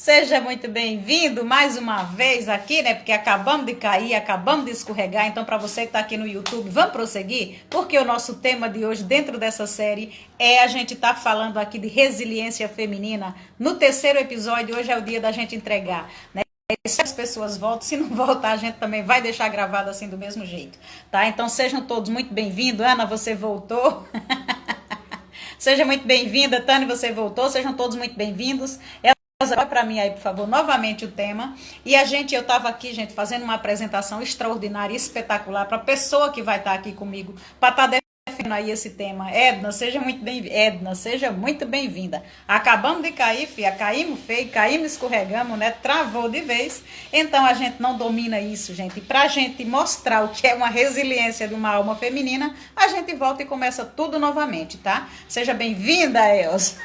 Seja muito bem-vindo mais uma vez aqui, né? Porque acabamos de cair, acabamos de escorregar. Então, para você que está aqui no YouTube, vamos prosseguir? Porque o nosso tema de hoje, dentro dessa série, a gente tá falando aqui de resiliência feminina. No terceiro episódio, hoje é o dia da gente entregar, né? Se as pessoas voltam, se não voltar, a gente também vai deixar gravado assim do mesmo jeito, tá? Então, sejam todos muito bem-vindos. Ana, você voltou. Seja muito bem-vinda, Tânia, você voltou. Sejam todos muito bem-vindos. Olha para mim aí, por favor, novamente o tema. E eu estava aqui, gente, fazendo uma apresentação extraordinária, espetacular, para a pessoa que vai estar aqui comigo, para estar defendendo aí esse tema. Edna, seja muito bem-vinda. Edna, seja muito bem-vinda. Acabamos de cair, filha, caímos feio, caímos, escorregamos, né? Travou de vez. Então a gente não domina isso, gente. E para a gente mostrar o que é uma resiliência de uma alma feminina, a gente volta e começa tudo novamente, tá? Seja bem-vinda, Elza.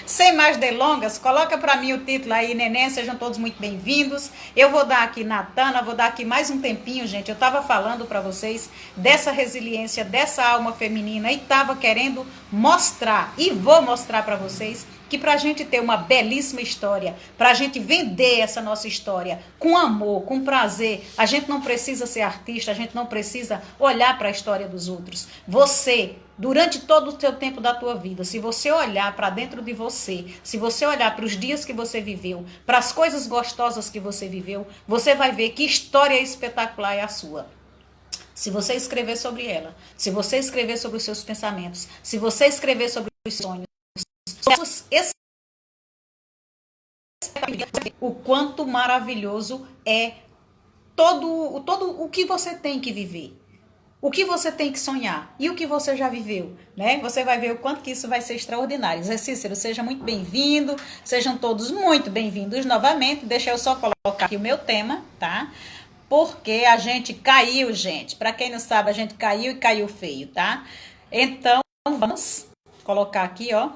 Sem mais delongas, coloca para mim o título aí, neném, sejam todos muito bem-vindos. Eu vou dar aqui, Natana, vou dar aqui mais um tempinho, gente. Eu estava falando para vocês dessa resiliência, dessa alma feminina e estava querendo mostrar, e vou mostrar para vocês, que para a gente ter uma belíssima história, para a gente vender essa nossa história com amor, com prazer, a gente não precisa ser artista, a gente não precisa olhar para a história dos outros. Você, durante todo o seu tempo da tua vida, se você olhar para dentro de você, se você olhar para os dias que você viveu, para as coisas gostosas que você viveu, você vai ver que história espetacular é a sua. Se você escrever sobre ela, se você escrever sobre os seus pensamentos, se você escrever sobre os sonhos, o quanto maravilhoso é todo o que você tem que viver. O que você tem que sonhar e o que você já viveu, né? Você vai ver o quanto que isso vai ser extraordinário. Zé Cícero, seja muito bem-vindo, sejam todos muito bem-vindos novamente. Deixa eu só colocar aqui o meu tema, tá? Porque a gente caiu, gente. Para quem não sabe, a gente caiu e caiu feio, tá? Então, vamos colocar aqui, ó.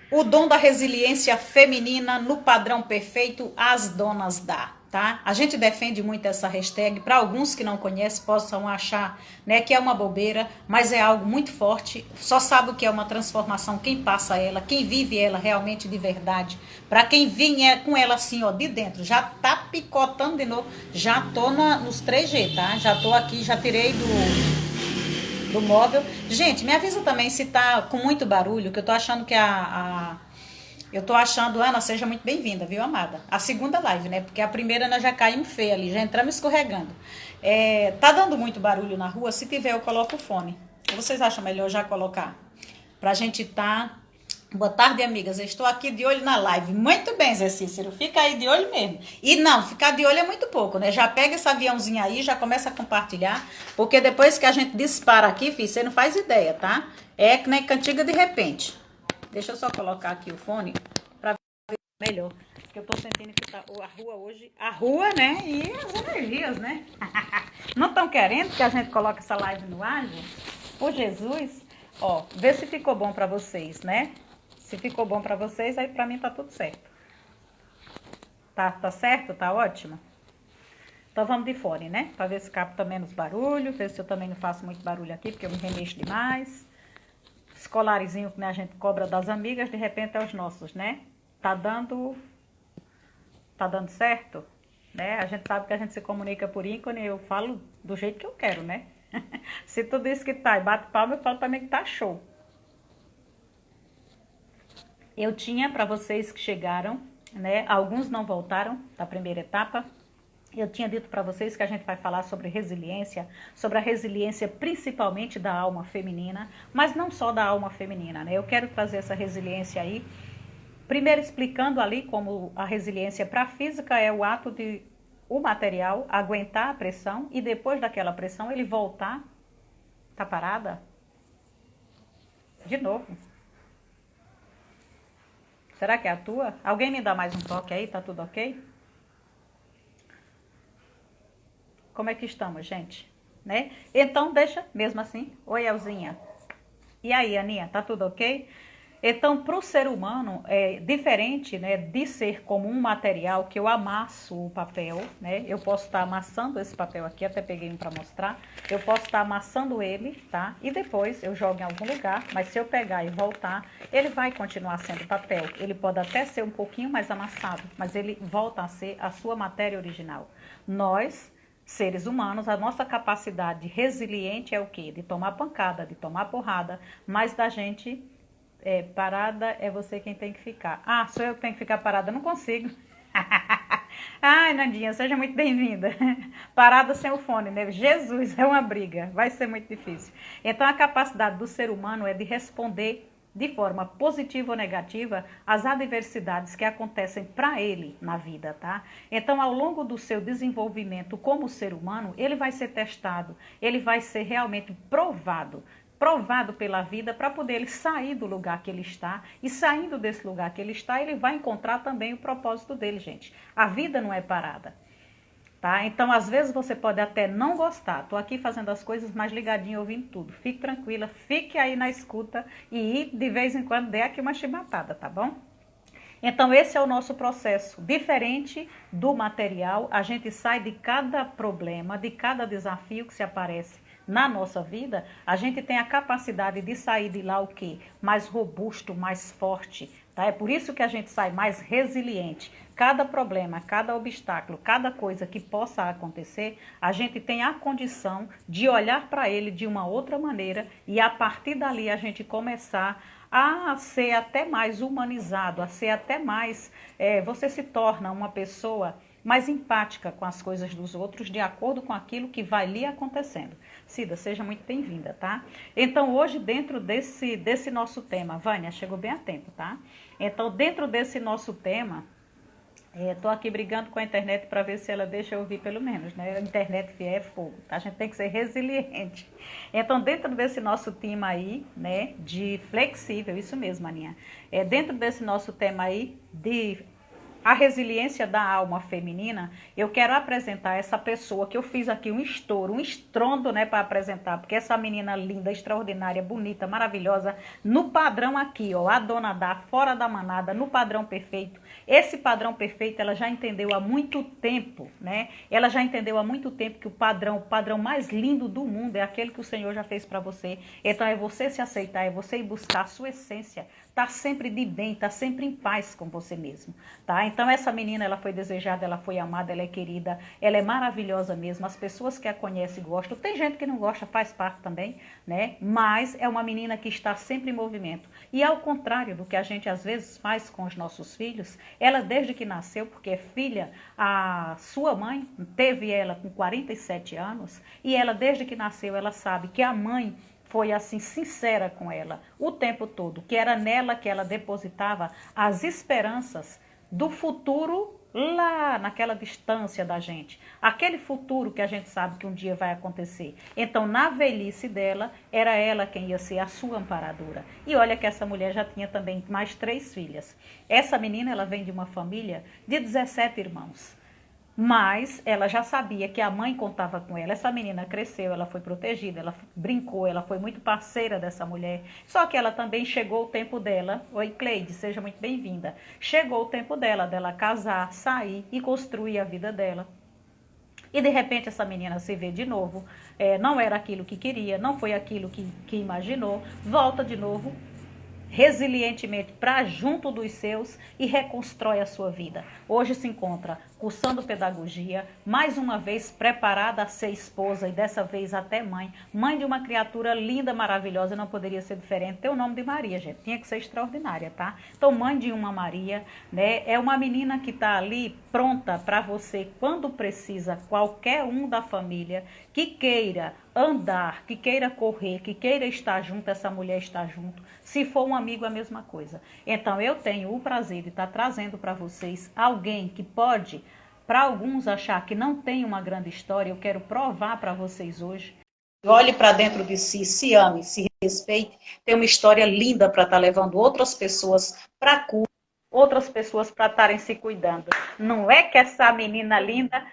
O dom da resiliência feminina no padrão perfeito, as donas dá, tá? A gente defende muito essa hashtag. Para alguns que não conhecem, possam achar, né, que é uma bobeira, mas é algo muito forte. Só sabe o que é uma transformação quem passa ela, quem vive ela realmente de verdade. Para quem vinha com ela assim, ó, de dentro, já tá picotando de novo. Já tô nos 3G, tá? Já tô aqui, já tirei do móvel. Gente, me avisa também se tá com muito barulho, que eu tô achando que eu tô achando, Ana, seja muito bem-vinda, viu, amada? A segunda live, né? Porque a primeira nós já caímos feia ali, já entramos escorregando. Tá dando muito barulho na rua? Se tiver, eu coloco o fone. Vocês acham melhor já colocar? Pra gente tá... Boa tarde, amigas. Eu estou aqui de olho na live. Muito bem, Zé Cícero. Fica aí de olho mesmo. E não, ficar de olho é muito pouco, né? Já pega esse aviãozinho aí, já começa a compartilhar. Porque depois que a gente dispara aqui, filho, você não faz ideia, tá? É que nem cantiga de repente. Deixa eu só colocar aqui o fone para ver melhor. Porque eu tô sentindo que tá a rua hoje... A rua, né? E as energias, né? Não estão querendo que a gente coloque essa live no ar, gente? Ô, Jesus. Ó, vê se ficou bom para vocês, né? Se ficou bom pra vocês, aí pra mim tá tudo certo. Tá certo? Tá ótimo? Então vamos de fone, né? Pra ver se capta menos barulho, ver se eu também não faço muito barulho aqui, porque eu me remexo demais. Esse colarezinho que, né, a gente cobra das amigas, de repente é os nossos, né? Tá dando certo? Né? A gente sabe que a gente se comunica por ícone, eu falo do jeito que eu quero, né? Se tu diz que tá e bate palma, eu falo também que tá show. Eu tinha para vocês que chegaram, né? Alguns não voltaram da primeira etapa. Eu tinha dito para vocês que a gente vai falar sobre resiliência, sobre a resiliência principalmente da alma feminina, mas não só da alma feminina, né? Eu quero trazer essa resiliência aí, primeiro explicando ali como a resiliência para a física é o ato de o material aguentar a pressão e depois daquela pressão ele voltar. Tá parada? De novo. Será que é a tua? Alguém me dá mais um toque aí? Tá tudo ok? Como é que estamos, gente? Né? Então, deixa mesmo assim. Oi, Elzinha. E aí, Aninha, tá tudo ok? Então, para o ser humano, é diferente, né, de ser como um material que eu amasso o papel, né? Eu posso estar amassando esse papel aqui, até peguei um para mostrar. Eu posso estar amassando ele, tá? E depois eu jogo em algum lugar, mas se eu pegar e voltar, ele vai continuar sendo papel. Ele pode até ser um pouquinho mais amassado, mas ele volta a ser a sua matéria original. Nós, seres humanos, a nossa capacidade resiliente é o quê? De tomar pancada, de tomar porrada, mas da gente parada é você quem tem que ficar. Ah, sou eu que tenho que ficar parada? Eu não consigo. Ai, Nandinha, seja muito bem-vinda. Parada sem o fone, né? Jesus, é uma briga. Vai ser muito difícil. Então, a capacidade do ser humano é de responder de forma positiva ou negativa às adversidades que acontecem para ele na vida, tá? Então, ao longo do seu desenvolvimento como ser humano, ele vai ser testado, ele vai ser realmente provado pela vida para poder ele sair do lugar que ele está, e saindo desse lugar que ele está, ele vai encontrar também o propósito dele, gente. A vida não é parada, tá? Então, às vezes você pode até não gostar. Tô aqui fazendo as coisas mais ligadinho, ouvindo tudo. Fique tranquila, fique aí na escuta e de vez em quando dê aqui uma chibatada, tá bom? Então, esse é o nosso processo. Diferente do material, a gente sai de cada problema, de cada desafio que se aparece na nossa vida, a gente tem a capacidade de sair de lá o quê? Mais robusto, mais forte, tá? É por isso que a gente sai mais resiliente. Cada problema, cada obstáculo, cada coisa que possa acontecer, a gente tem a condição de olhar para ele de uma outra maneira e a partir dali a gente começar a ser até mais humanizado, a ser até mais... você se torna uma pessoa mais empática com as coisas dos outros, de acordo com aquilo que vai lhe acontecendo. Cida, seja muito bem-vinda, tá? Então, hoje, dentro desse nosso tema, Vânia, chegou bem a tempo, tá? Então, dentro desse nosso tema, tô aqui brigando com a internet para ver se ela deixa eu ouvir pelo menos, né? A internet que é fogo, tá? A gente tem que ser resiliente. Então, dentro desse nosso tema aí, né, de flexível, isso mesmo, Aninha, dentro desse nosso tema aí de a resiliência da alma feminina, eu quero apresentar essa pessoa que eu fiz aqui um estouro, um estrondo, né, para apresentar, porque essa menina linda, extraordinária, bonita, maravilhosa, no padrão aqui, ó, a dona da, fora da manada, no padrão perfeito. Esse padrão perfeito, ela já entendeu há muito tempo, né? Ela já entendeu há muito tempo que o padrão mais lindo do mundo é aquele que o Senhor já fez para você. Então é você se aceitar, é você ir buscar a sua essência, tá sempre de bem, tá sempre em paz com você mesmo, tá? Então essa menina, ela foi desejada, ela foi amada, ela é querida, ela é maravilhosa mesmo, as pessoas que a conhecem gostam, tem gente que não gosta, faz parte também, né? Mas é uma menina que está sempre em movimento. E ao contrário do que a gente às vezes faz com os nossos filhos, ela desde que nasceu, porque é filha, a sua mãe teve ela com 47 anos, e ela desde que nasceu, ela sabe que a mãe foi assim sincera com ela o tempo todo, que era nela que ela depositava as esperanças do futuro lá naquela distância da gente, aquele futuro que a gente sabe que um dia vai acontecer. Então, na velhice dela, era ela quem ia ser a sua amparadora. E olha que essa mulher já tinha também mais 3 filhas. Essa menina, ela vem de uma família de 17 irmãos. Mas ela já sabia que a mãe contava com ela. Essa menina cresceu, ela foi protegida, ela brincou, ela foi muito parceira dessa mulher. Só que ela também chegou o tempo dela. Oi, Cleide, seja muito bem-vinda. Chegou o tempo dela casar, sair e construir a vida dela. E de repente essa menina se vê de novo, não era aquilo que queria, não foi aquilo que imaginou, volta de novo resilientemente para junto dos seus e reconstrói a sua vida. Hoje se encontra cursando pedagogia, mais uma vez preparada a ser esposa e dessa vez até mãe de uma criatura linda, maravilhosa, não poderia ser diferente. Tem o nome de Maria, gente, tinha que ser extraordinária, tá? Então, mãe de uma Maria, né? É uma menina que está ali pronta para você quando precisa, qualquer um da família que queira andar, que queira correr, que queira estar junto, essa mulher está junto. Se for um amigo, a mesma coisa. Então, eu tenho o prazer de estar trazendo para vocês alguém que pode, para alguns, achar que não tem uma grande história. Eu quero provar para vocês hoje. Olhe para dentro de si, se ame, se respeite. Tem uma história linda para estar levando outras pessoas para cura, outras pessoas para estarem se cuidando. Não é que essa menina linda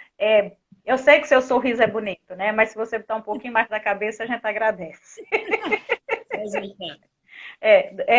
eu sei que seu sorriso é bonito, né? Mas se você botar um pouquinho mais na cabeça, a gente agradece.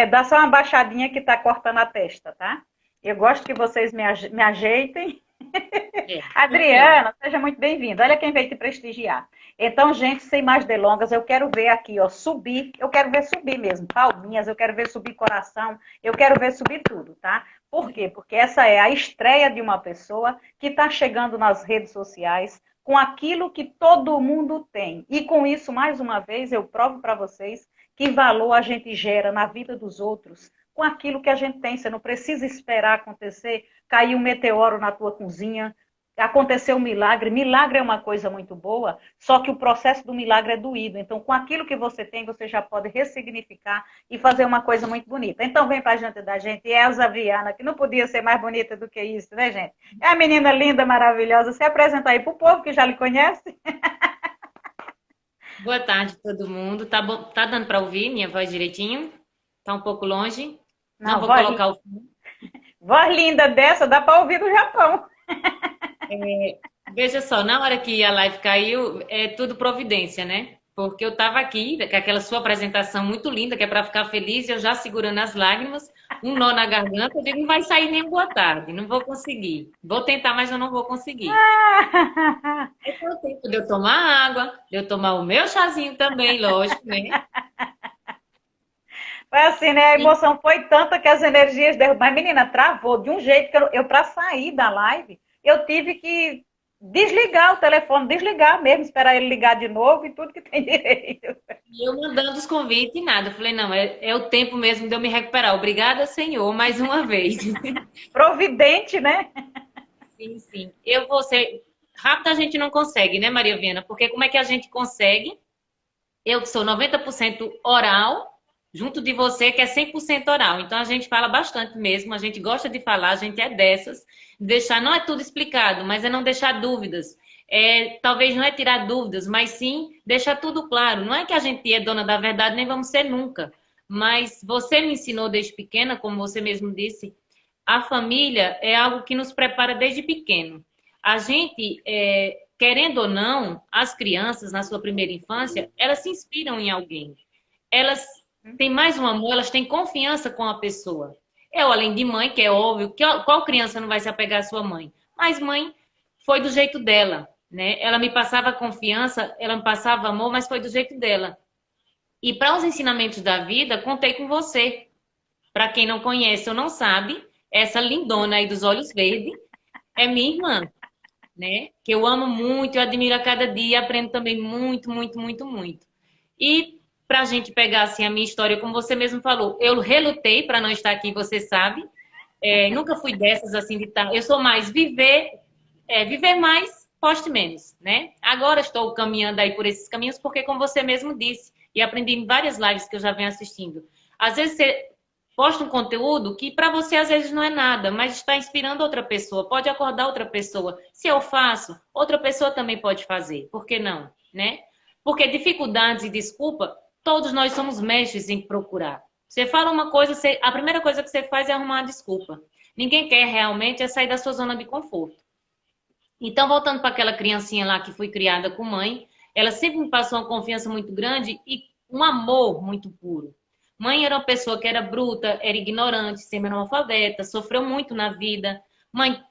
Dá só uma baixadinha que tá cortando a testa, tá? Eu gosto que vocês me ajeitem. É, melhor. Adriana, seja muito bem-vinda. Olha quem veio te prestigiar. Então, gente, sem mais delongas, eu quero ver aqui, ó, subir. Eu quero ver subir mesmo, palminhas, eu quero ver subir coração, eu quero ver subir tudo, tá? Por quê? Porque essa é a estreia de uma pessoa que está chegando nas redes sociais com aquilo que todo mundo tem. E com isso, mais uma vez, eu provo para vocês que valor a gente gera na vida dos outros com aquilo que a gente tem. Você não precisa esperar acontecer, cair um meteoro na tua cozinha, acontecer um milagre. Milagre é uma coisa muito boa, só que o processo do milagre é doído. Então, com aquilo que você tem, você já pode ressignificar e fazer uma coisa muito bonita. Então, vem para diante da gente, Elza Viana, que não podia ser mais bonita do que isso, né, gente? É a menina linda, maravilhosa. Se apresenta aí para o povo que já lhe conhece. Boa tarde, todo mundo. Tá bom, tá dando para ouvir minha voz direitinho? Tá um pouco longe? Não Não, vou colocar o fone. voz linda dessa, dá para ouvir do Japão. Veja só, na hora que a live caiu, é tudo providência, né? Porque eu tava aqui, com aquela sua apresentação muito linda, que é para ficar feliz, e eu já segurando as lágrimas, um nó na garganta, eu digo, não vai sair nem boa tarde, não vou conseguir. Vou tentar, mas eu não vou conseguir. Aí foi o tempo de eu tomar água, de eu tomar o meu chazinho também, lógico, né? Foi assim, né? A emoção foi tanta que as energias derrubaram. Mas, menina, travou de um jeito que eu para sair da live, eu tive que desligar o telefone, desligar mesmo, esperar ele ligar de novo e tudo que tem direito. E eu mandando os convites e nada. Eu falei, não, é o tempo mesmo de eu me recuperar. Obrigada, Senhor, mais uma vez. Providente, né? Sim, sim. Eu vou ser. Rápido a gente não consegue, né, Maria Viana? Porque como é que a gente consegue? Eu que sou 90% oral, junto de você que é 100% oral. Então a gente fala bastante mesmo, a gente gosta de falar, a gente é dessas. Deixar, não é tudo explicado, mas é não deixar dúvidas. Talvez não é tirar dúvidas, mas sim deixar tudo claro. Não é que a gente é dona da verdade, nem vamos ser nunca. Mas você me ensinou desde pequena, como você mesmo disse, a família é algo que nos prepara desde pequeno. A gente, querendo ou não, as crianças, na sua primeira infância, elas se inspiram em alguém. Elas têm mais um amor, elas têm confiança com a pessoa. Eu, além de mãe, que é óbvio, qual criança não vai se apegar à sua mãe? Mas mãe foi do jeito dela, né? Ela me passava confiança, ela me passava amor, mas foi do jeito dela. E para os ensinamentos da vida, contei com você. Para quem não conhece ou não sabe, essa lindona aí dos olhos verdes é minha irmã, né? Que eu amo muito, eu admiro a cada dia, aprendo também muito, muito, muito, muito. E para a gente pegar assim a minha história, como você mesmo falou, eu relutei para não estar aqui, você sabe. Nunca fui dessas assim de estar. Eu sou mais viver mais, poste menos, né? Agora estou caminhando aí por esses caminhos porque, como você mesmo disse, e aprendi em várias lives que eu já venho assistindo. Às vezes você posta um conteúdo que para você às vezes não é nada, mas está inspirando outra pessoa, pode acordar outra pessoa. Se eu faço, outra pessoa também pode fazer. Por que não, né? Porque dificuldades e desculpa, todos nós somos mestres em procurar. Você fala uma coisa, a primeira coisa que você faz é arrumar uma desculpa. Ninguém quer realmente sair da sua zona de conforto. Então, voltando para aquela criancinha lá que foi criada com mãe, ela sempre me passou uma confiança muito grande e um amor muito puro. Mãe era uma pessoa que era bruta, era ignorante, semi-analfabeta, sofreu muito na vida. Mãe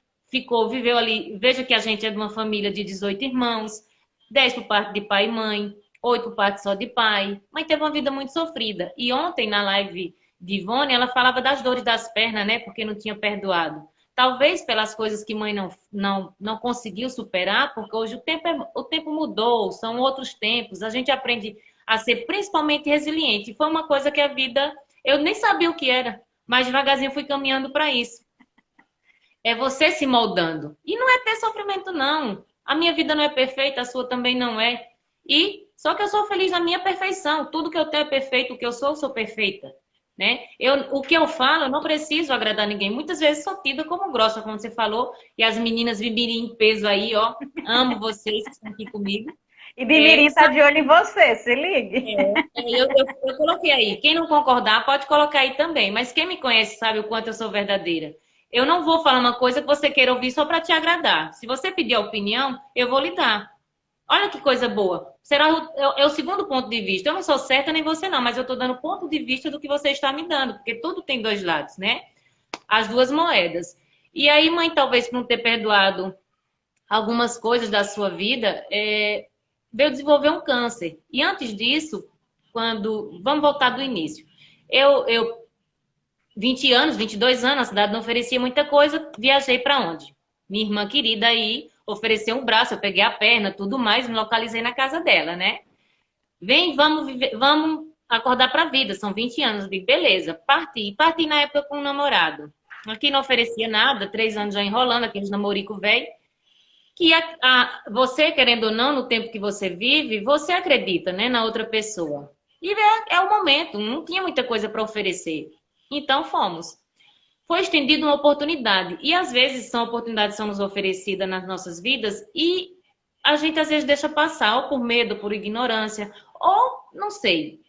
viveu ali. Veja que a gente é de uma família de 18 irmãos, 10 por parte de pai e mãe, 8 por parte só de pai. Mãe teve uma vida muito sofrida. E ontem, na live de Ivone, ela falava das dores das pernas, né? Porque não tinha perdoado. Talvez pelas coisas que mãe não conseguiu superar, porque hoje o tempo mudou, são outros tempos. A gente aprende a ser principalmente resiliente. Foi uma coisa que a vida, eu nem sabia o que era, mas devagarzinho fui caminhando para isso. É você se moldando. E não é ter sofrimento, não. A minha vida não é perfeita, a sua também não é. E só que eu sou feliz na minha perfeição. Tudo que eu tenho é perfeito, o que eu sou perfeita. Né? O que eu falo, eu não preciso agradar ninguém. Muitas vezes sou tida como grossa, como você falou, e as meninas Bibirim em peso aí, ó. Amo vocês que estão aqui comigo. E Bimirim tá de olho em você, se ligue. Eu coloquei aí. Quem não concordar, pode colocar aí também. Mas quem me conhece sabe o quanto eu sou verdadeira. Eu não vou falar uma coisa que você queira ouvir só para te agradar. Se você pedir a opinião, eu vou lhe dar. Olha que coisa boa. Será é o segundo ponto de vista. Eu não sou certa nem você não, mas eu estou dando ponto de vista do que você está me dando, porque tudo tem dois lados, né? As duas moedas. E aí, mãe, talvez por não ter perdoado algumas coisas da sua vida, veio desenvolver um câncer. E antes disso, quando. Vamos voltar do início. Eu 20 anos, 22 anos, a cidade não oferecia muita coisa, viajei para onde? Minha irmã querida aí ofereceu um braço, eu peguei a perna, tudo mais, me localizei na casa dela, né? Vem, vamos viver, vamos acordar para a vida, são 20 anos, digo, beleza, parti na época com um namorado. Aqui não oferecia nada, 3 anos já enrolando, aqueles namorico velho, que você, querendo ou não, no tempo que você vive, você acredita, né, na outra pessoa. E é o momento, não tinha muita coisa para oferecer. Então fomos. Foi estendida uma oportunidade. E às vezes são oportunidades que são nos oferecidas nas nossas vidas e a gente às vezes deixa passar, ou por medo, por ignorância, ou não sei.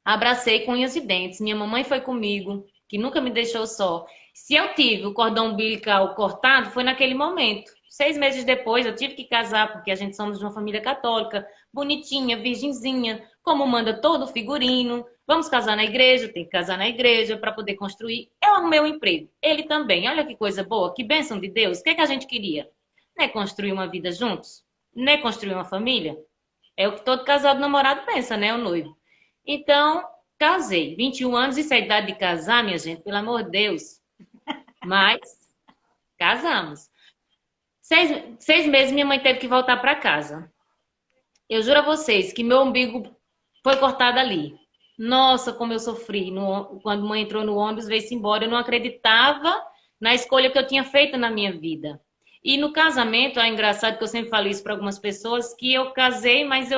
Abracei com unhas e dentes. Minha mamãe foi comigo, que nunca me deixou só. Se eu tive o cordão umbilical cortado, foi naquele momento. 6 meses depois, eu tive que casar, porque a gente somos de uma família católica, bonitinha, virgenzinha, como manda todo figurino. Vamos casar na igreja, tem que casar na igreja para poder construir. É o meu emprego. Ele também. Olha que coisa boa, que bênção de Deus. O que é que a gente queria? Não é construir uma vida juntos? Não é construir uma família? É o que todo casado namorado pensa, né? O noivo. Então, casei. 21 anos, isso é a idade de casar, minha gente, pelo amor de Deus. Mas, casamos. 6 meses, minha mãe teve que voltar para casa. Eu juro a vocês que meu umbigo foi cortado ali. Nossa, como eu sofri quando mãe entrou no ônibus, veio-se embora. Eu não acreditava na escolha que eu tinha feito na minha vida. E no casamento, é engraçado que eu sempre falo isso para algumas pessoas, que eu casei, mas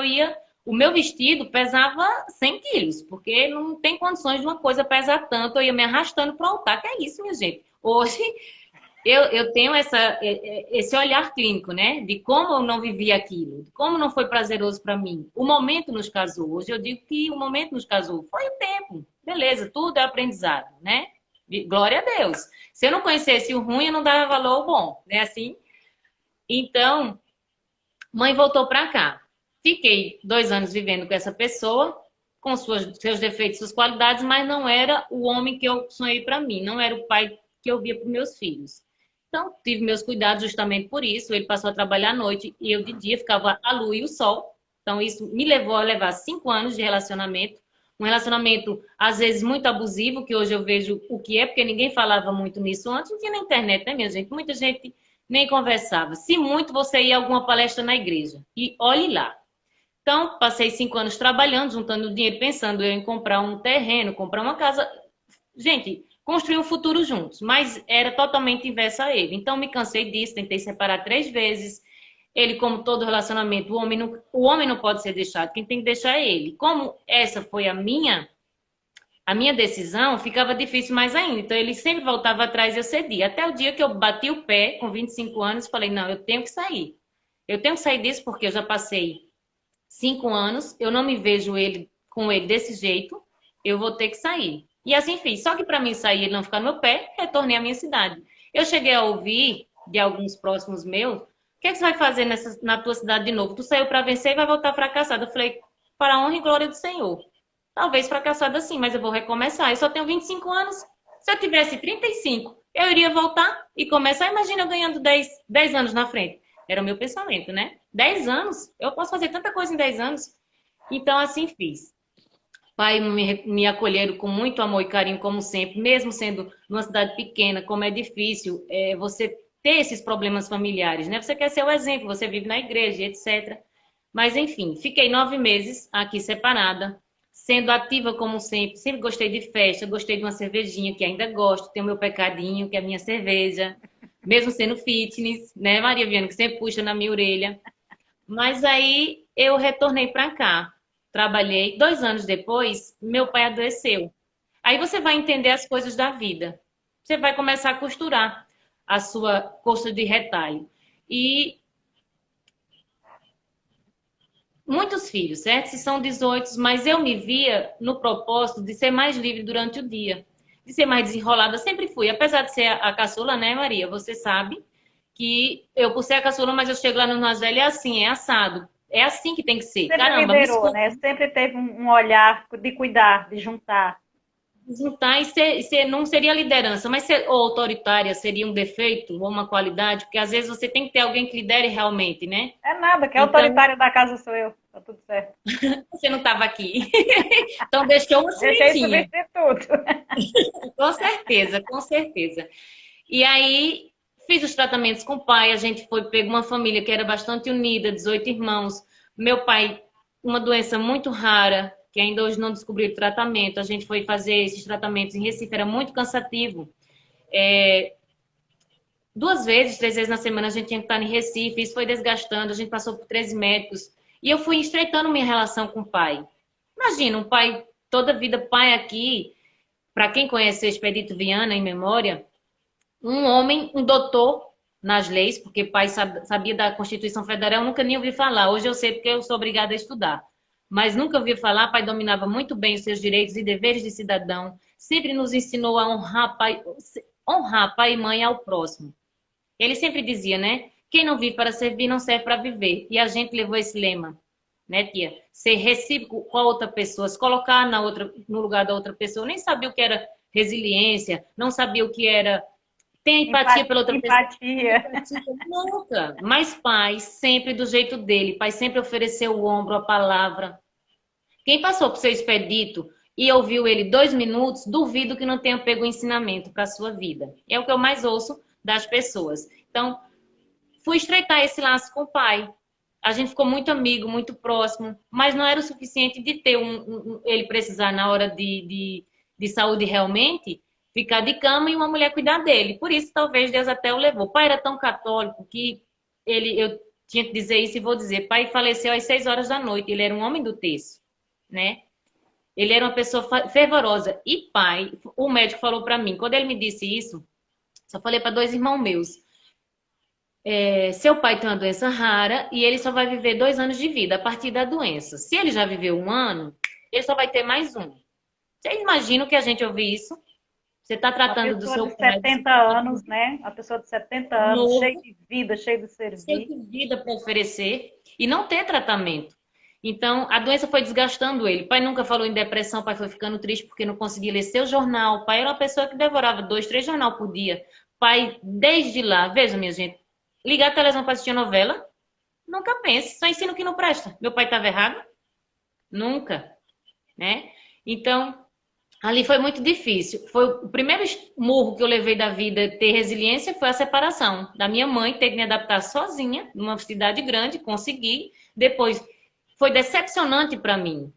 o meu vestido pesava 100 quilos, porque não tem condições de uma coisa pesar tanto. Eu ia me arrastando para o altar, que é isso, minha gente. Hoje eu tenho esse olhar clínico, né? De como eu não vivi aquilo, de como não foi prazeroso para mim. O momento nos casou. Hoje eu digo que o momento nos casou. Foi o tempo. Beleza, tudo é aprendizado, né? Glória a Deus. Se eu não conhecesse o ruim, eu não dava valor ao bom, né? Assim. Então, mãe voltou para cá. Fiquei 2 anos vivendo com essa pessoa, com seus defeitos, suas qualidades, mas não era o homem que eu sonhei para mim, não era o pai que eu via para meus filhos. Então, tive meus cuidados justamente por isso. Ele passou a trabalhar à noite e eu de dia ficava a lua e o sol. Então, isso me levou a levar 5 anos de relacionamento. Um relacionamento, às vezes, muito abusivo, que hoje eu vejo o que é, porque ninguém falava muito nisso antes. Não tinha na internet, né, minha gente? Muita gente nem conversava. Se muito, você ia a alguma palestra na igreja. E olhe lá. Então, passei 5 anos trabalhando, juntando dinheiro, pensando em comprar um terreno, comprar uma casa. Gente, construir um futuro juntos, mas era totalmente inverso a ele. Então, me cansei disso, tentei separar 3 vezes. Ele, como todo relacionamento, o homem não pode ser deixado, quem tem que deixar é ele. Como essa foi a minha decisão, ficava difícil mais ainda. Então, ele sempre voltava atrás e eu cedia. Até o dia que eu bati o pé, com 25 anos, falei, não, eu tenho que sair. Eu tenho que sair disso porque eu já passei 5 anos, eu não me vejo com ele desse jeito, eu vou ter que sair. E assim fiz. Só que para mim sair e não ficar no meu pé, retornei à minha cidade. Eu cheguei a ouvir de alguns próximos meus, o que é que você vai fazer na tua cidade de novo? Tu saiu para vencer e vai voltar fracassada. Eu falei, para a honra e glória do Senhor. Talvez fracassada sim, mas eu vou recomeçar. Eu só tenho 25 anos. Se eu tivesse 35, eu iria voltar e começar. Imagina eu ganhando 10 anos na frente. Era o meu pensamento, né? 10 anos? Eu posso fazer tanta coisa em 10 anos. Então, assim fiz. Pai me acolheram com muito amor e carinho, como sempre, mesmo sendo numa cidade pequena, como é difícil você ter esses problemas familiares, né? Você quer ser o exemplo, você vive na igreja, etc. Mas, enfim, fiquei 9 meses aqui separada, sendo ativa como sempre. Sempre gostei de festa, gostei de uma cervejinha, que ainda gosto, tenho o meu pecadinho, que é a minha cerveja, mesmo sendo fitness, né, Maria Viana, que sempre puxa na minha orelha. Mas aí eu retornei para cá. Trabalhei. 2 anos depois, meu pai adoeceu. Aí você vai entender as coisas da vida. Você vai começar a costurar a sua coxa de retalho. E muitos filhos, certo? Se são 18, mas eu me via no propósito de ser mais livre durante o dia. De ser mais desenrolada. Sempre fui. Apesar de ser a caçula, né, Maria? Você sabe que eu, por ser a caçula, mas eu chego lá no mais velho, é assim, é assado. É assim que tem que ser. Sempre Caramba, me liderou, escuta. né? Sempre teve um olhar de cuidar, de juntar. Juntar e não seria liderança, mas ser ou autoritária seria um defeito ou uma qualidade, porque às vezes você tem que ter alguém que lidere realmente, né? É nada, que é Então, autoritário da casa sou eu. Tá tudo certo. você não estava aqui. Então, deixou uma Deixei sementinha. substituto. Com certeza, com certeza. E aí, fiz os tratamentos com o pai. A gente foi, pegou uma família que era bastante unida, 18 irmãos. Meu pai, uma doença muito rara, que ainda hoje não descobriu o tratamento. A gente foi fazer esses tratamentos em Recife, era muito cansativo. É, 2 vezes, 3 vezes na semana a gente tinha que estar em Recife. Isso foi desgastando. A gente passou por 13 médicos. E eu fui estreitando minha relação com o pai. Imagina, um pai, toda vida pai aqui. Para quem conhece o Expedito Viana em memória, um homem, um doutor nas leis, porque pai sabia da Constituição Federal, eu nunca nem ouvi falar. Hoje eu sei porque eu sou obrigada a estudar. Mas nunca ouvi falar, pai dominava muito bem os seus direitos e deveres de cidadão. Sempre nos ensinou a honrar pai e mãe ao próximo. Ele sempre dizia, né? Quem não vive para servir não serve para viver. E a gente levou esse lema, né, tia? Ser recíproco com a outra pessoa, se colocar no lugar da outra pessoa. Eu nem sabia o que era resiliência, não sabia o que era ter empatia pela outra pessoa. Empatia. Empatia nunca. Mas pai, sempre do jeito dele. Pai sempre ofereceu o ombro, a palavra. Quem passou por seu expedito e ouviu ele 2 minutos, duvido que não tenha pego o ensinamento para a sua vida. É o que eu mais ouço das pessoas. Então, fui estreitar esse laço com o pai. A gente ficou muito amigo, muito próximo, mas não era o suficiente de ter ele precisar na hora de saúde realmente, ficar de cama e uma mulher cuidar dele. Por isso, talvez Deus até o levou. O pai era tão católico que eu tinha que dizer isso e vou dizer. Pai faleceu às 6 horas da noite. Ele era um homem do texto, né? Ele era uma pessoa fervorosa. E pai, o médico falou para mim, quando ele me disse isso, só falei para 2 irmãos meus. Seu pai tem uma doença rara e ele só vai viver 2 anos de vida a partir da doença. Se ele já viveu 1 ano, ele só vai ter mais um. Vocês imaginam que a gente ouve isso? Você está Uma tratando do pessoa seu de pai 70 anos, né? Uma pessoa de 70 anos, cheia novo, de vida, cheia de cheio servir. de vida para oferecer e não ter tratamento. Então, a doença foi desgastando ele. O pai nunca falou em depressão, o pai foi ficando triste porque não conseguia ler seu jornal. O pai era uma pessoa que devorava 2, 3 jornal por dia. Pai, desde lá, veja, minha gente, ligar a televisão para assistir novela, nunca pense, só ensino que não presta. Meu pai estava errado? Nunca, né? Então, ali foi muito difícil. Foi o primeiro murro que eu levei da vida, ter resiliência, foi a separação da minha mãe, ter que me adaptar sozinha, numa cidade grande, consegui. Depois, foi decepcionante para mim,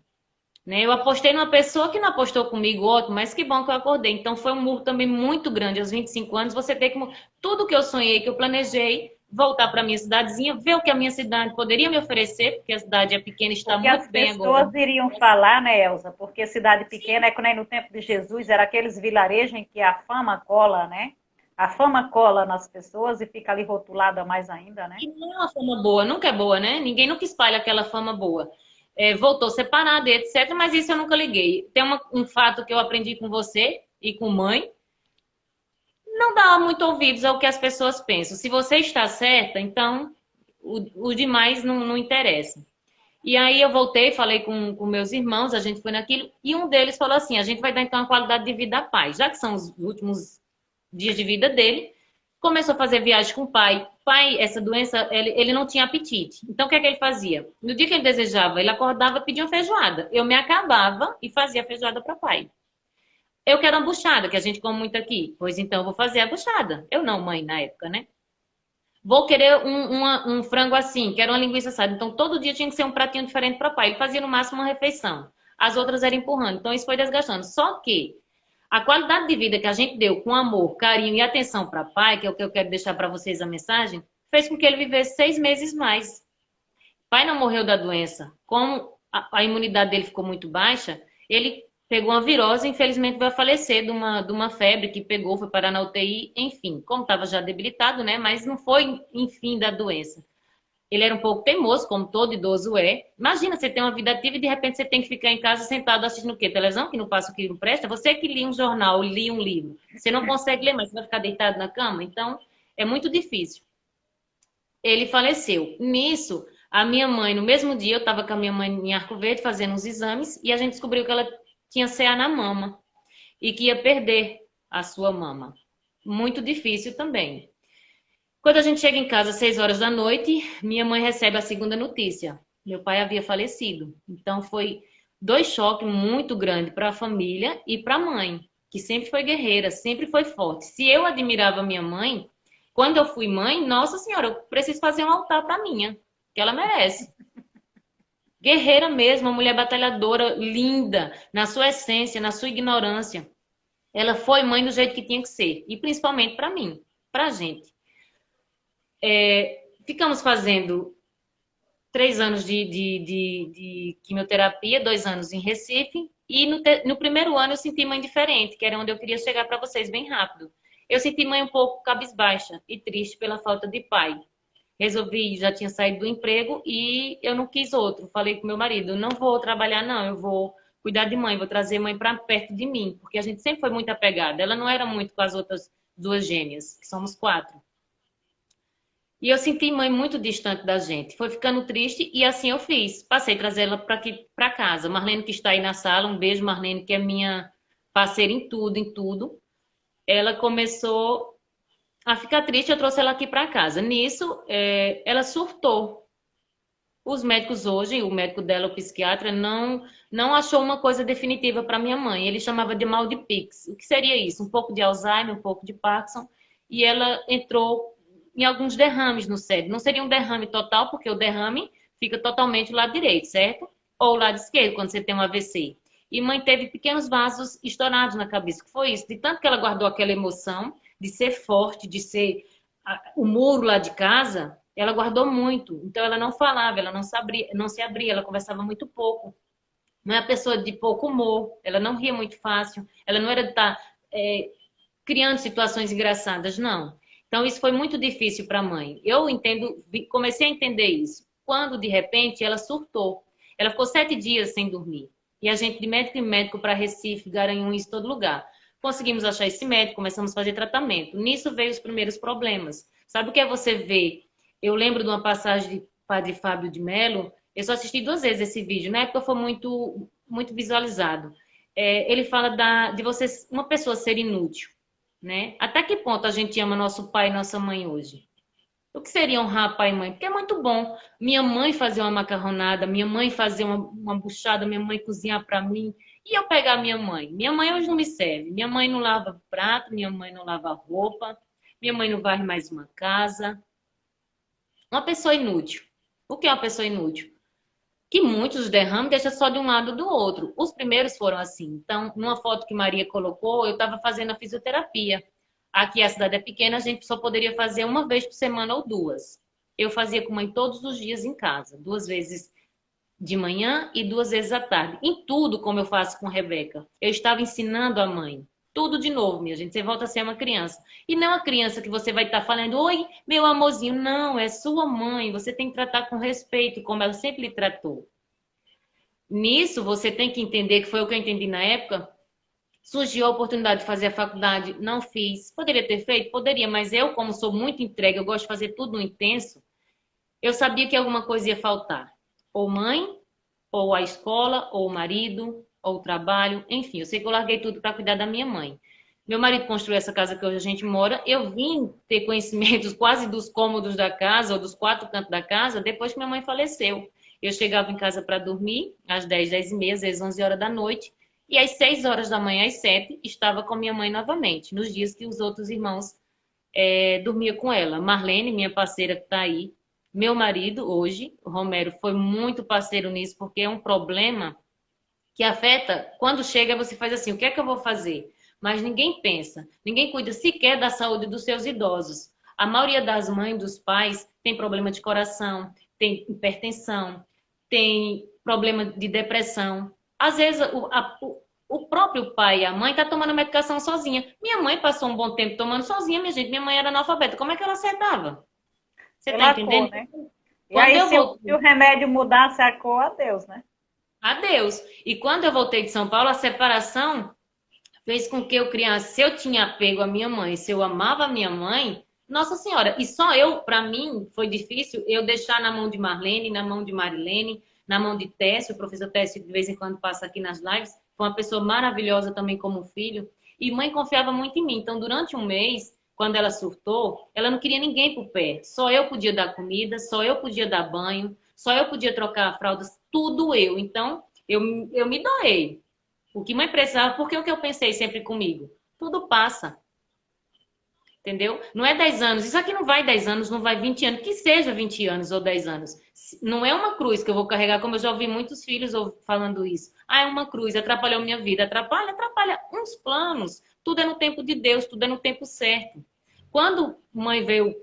né? Eu apostei numa pessoa que não apostou comigo, ótimo, mas que bom que eu acordei. Então, foi um murro também muito grande. Aos 25 anos, você tem que... Tudo que eu sonhei, que eu planejei, voltar para minha cidadezinha, ver o que a minha cidade poderia me oferecer, porque a cidade é pequena e está Porque as muito bem agora. pessoas iriam falar, né, Elza? Porque cidade pequena é quando aí no tempo de Jesus era aqueles vilarejos em que a fama cola, né? A fama cola nas pessoas e fica ali rotulada mais ainda, né? E não é uma fama boa, nunca é boa, né? Ninguém nunca espalha aquela fama boa. Voltou separado, etc. Mas isso eu nunca liguei. Tem um fato que eu aprendi com você e com mãe. Não dá muito ouvidos ao que as pessoas pensam. Se você está certa, então o demais não interessa. E aí eu voltei, falei com meus irmãos, a gente foi naquilo, e um deles falou assim, a gente vai dar então uma qualidade de vida à paz. Já que são os últimos dias de vida dele, começou a fazer viagem com o pai. Pai, essa doença, ele não tinha apetite. Então, o que é que ele fazia? No dia que ele desejava, ele acordava e pedia uma feijoada. Eu me acabava e fazia feijoada para o pai. Eu quero uma buchada, que a gente come muito aqui. Pois então, eu vou fazer a buchada. Eu não, mãe, na época, né? Vou querer um frango assim, quero uma linguiça assada. Então, todo dia tinha que ser um pratinho diferente para o pai. Ele fazia no máximo uma refeição. As outras eram empurrando. Então, isso foi desgastando. Só que a qualidade de vida que a gente deu com amor, carinho e atenção para pai, que é o que eu quero deixar para vocês a mensagem, fez com que ele vivesse 6 meses mais. Pai não morreu da doença. Como a imunidade dele ficou muito baixa, ele pegou uma virose e infelizmente vai falecer de uma febre que pegou, foi parar na UTI, enfim. Como estava já debilitado, né? Mas não foi, enfim, da doença. Ele era um pouco teimoso, como todo idoso é. Imagina, você tem uma vida ativa e de repente você tem que ficar em casa sentado assistindo o quê? Televisão, que não passa o que não presta? Você que lia um jornal, lia um livro. Você não consegue ler, mas você vai ficar deitado na cama? Então, é muito difícil. Ele faleceu. Nisso, A minha mãe, no mesmo dia, eu estava com a minha mãe em Arco Verde fazendo uns exames e a gente descobriu que ela tinha CA na mama e que ia perder a sua mama. Muito difícil também. Quando a gente chega em casa às 6 horas da noite, minha mãe recebe a segunda notícia. Meu pai havia falecido. Então foi dois choques muito grandes para a família e para a mãe, que sempre foi guerreira, sempre foi forte. Se eu admirava minha mãe, quando eu fui mãe, nossa senhora, eu preciso fazer um altar para minha, que ela merece. Guerreira mesmo, uma mulher batalhadora, linda, na sua essência, na sua ignorância. Ela foi mãe do jeito que tinha que ser, e principalmente para mim, para a gente. Ficamos fazendo 3 anos de quimioterapia, 2 anos em Recife, e no primeiro ano eu senti mãe diferente, que era onde eu queria chegar para vocês bem rápido. Eu senti mãe um pouco cabisbaixa e triste pela falta de pai. Resolvi, já tinha saído do emprego e eu não quis outro. Falei com meu marido, não vou trabalhar não, eu vou cuidar de mãe, vou trazer mãe para perto de mim, porque a gente sempre foi muito apegada. Ela não era muito com as outras 2 gêmeas, que somos 4. E eu senti mãe muito distante da gente. Foi ficando triste e assim eu fiz. Passei a trazer ela para aqui para casa. Marlene que está aí na sala, um beijo, Marlene, que é minha parceira em tudo, em tudo. Ela começou a ficar triste, eu trouxe ela aqui para casa. Nisso, ela surtou. Os médicos hoje, o médico dela, o psiquiatra, não achou uma coisa definitiva para minha mãe. Ele chamava de mal de Pix. O que seria isso? Um pouco de Alzheimer, um pouco de Parkinson. E ela entrou em alguns derrames no cérebro. Não seria um derrame total, porque o derrame fica totalmente do lado direito, certo? Ou o lado esquerdo, quando você tem um AVC. E mãe teve pequenos vasos estourados na cabeça. Que foi isso? De tanto que ela guardou aquela emoção de ser forte, de ser o muro lá de casa, ela guardou muito. Então ela não falava, ela não se abria, ela conversava muito pouco. Não é uma pessoa de pouco humor, ela não ria muito fácil, ela não era de estar criando situações engraçadas, não. Então isso foi muito difícil para a mãe. Eu comecei a entender isso. Quando, de repente, ela surtou. Ela ficou 7 dias sem dormir. E a gente, de médico em médico, para Recife, Garanhuns, todo lugar. Conseguimos achar esse médico, começamos a fazer tratamento. Nisso veio os primeiros problemas. Sabe o que é você ver? Eu lembro de uma passagem de Padre Fábio de Mello. Eu só assisti 2 vezes esse vídeo. Na época foi muito, muito visualizado. Ele fala de você, uma pessoa ser inútil. Né? Até que ponto a gente ama nosso pai e nossa mãe hoje? O que seria honrar pai e mãe? Porque é muito bom. Minha mãe fazer uma macarronada, minha mãe fazer uma buchada, minha mãe cozinhar para mim. E eu pegar minha mãe? Minha mãe hoje não me serve. Minha mãe não lava prato, minha mãe não lava roupa, minha mãe não varre mais uma casa. Uma pessoa inútil. O que é uma pessoa inútil? Que muitos derrames deixam só de um lado ou do outro. Os primeiros foram assim. Então, numa foto que Maria colocou, eu estava fazendo a fisioterapia. Aqui a cidade é pequena, a gente só poderia fazer uma vez por semana ou 2. Eu fazia com mãe todos os dias em casa, 2 vezes de manhã e 2 vezes à tarde. Em tudo, como eu faço com Rebeca. Eu estava ensinando a mãe. Tudo de novo, minha gente. Você volta a ser uma criança. E não uma criança que você vai estar falando, oi, meu amorzinho. Não, é sua mãe. Você tem que tratar com respeito, como ela sempre lhe tratou. Nisso, você tem que entender, que foi o que eu entendi na época, surgiu a oportunidade de fazer a faculdade, não fiz. Poderia ter feito? Poderia, mas eu, como sou muito entregue, eu gosto de fazer tudo no intenso, eu sabia que alguma coisa ia faltar. Ou mãe, ou a escola, ou o marido, ou o trabalho, enfim. Eu sei que eu larguei tudo para cuidar da minha mãe. Meu marido construiu essa casa que hoje a gente mora. Eu vim ter conhecimentos quase dos cômodos da casa, ou dos 4 cantos da casa, depois que minha mãe faleceu. Eu chegava em casa para dormir, às 10, 10 e meia, às vezes 11 horas da noite, e às 6 horas da manhã, às 7, estava com minha mãe novamente, nos dias que os outros irmãos dormiam com ela. Marlene, minha parceira que está aí, meu marido hoje, o Romero, foi muito parceiro nisso, porque é um problema que afeta, quando chega você faz assim, o que é que eu vou fazer? Mas ninguém pensa, ninguém cuida sequer da saúde dos seus idosos. A maioria das mães, dos pais, tem problema de coração, tem hipertensão, tem problema de depressão. Às vezes o próprio pai e a mãe tá tomando medicação sozinha. Minha mãe passou um bom tempo tomando sozinha, minha gente. Minha mãe era analfabeta. Como é que ela acertava? Você tá Pela entendendo? cor, né? E Quando aí, eu se o remédio mudasse a cor, adeus, né? adeus. E quando eu voltei de São Paulo, a separação fez com que eu criasse. Se eu tinha apego à minha mãe, se eu amava a minha mãe, Nossa Senhora, e só eu, para mim, foi difícil eu deixar na mão de Marlene, na mão de Marilene, na mão de Técio, o professor Técio de vez em quando passa aqui nas lives, foi uma pessoa maravilhosa também como filho, e mãe confiava muito em mim. Então, durante um mês, quando ela surtou, ela não queria ninguém por perto. Só eu podia dar comida, só eu podia dar banho, só eu podia trocar fraldas, tudo eu. Então, eu me doei. O que mãe precisava, porque o que eu pensei sempre comigo? Tudo passa. Entendeu? Não é 10 anos. Isso aqui não vai 10 anos, não vai 20 anos. Que seja 20 anos ou 10 anos. Não é uma cruz que eu vou carregar, como eu já ouvi muitos filhos falando isso. Ah, é uma cruz, atrapalhou minha vida. Atrapalha, atrapalha uns planos. Tudo é no tempo de Deus, tudo é no tempo certo. Quando mãe veio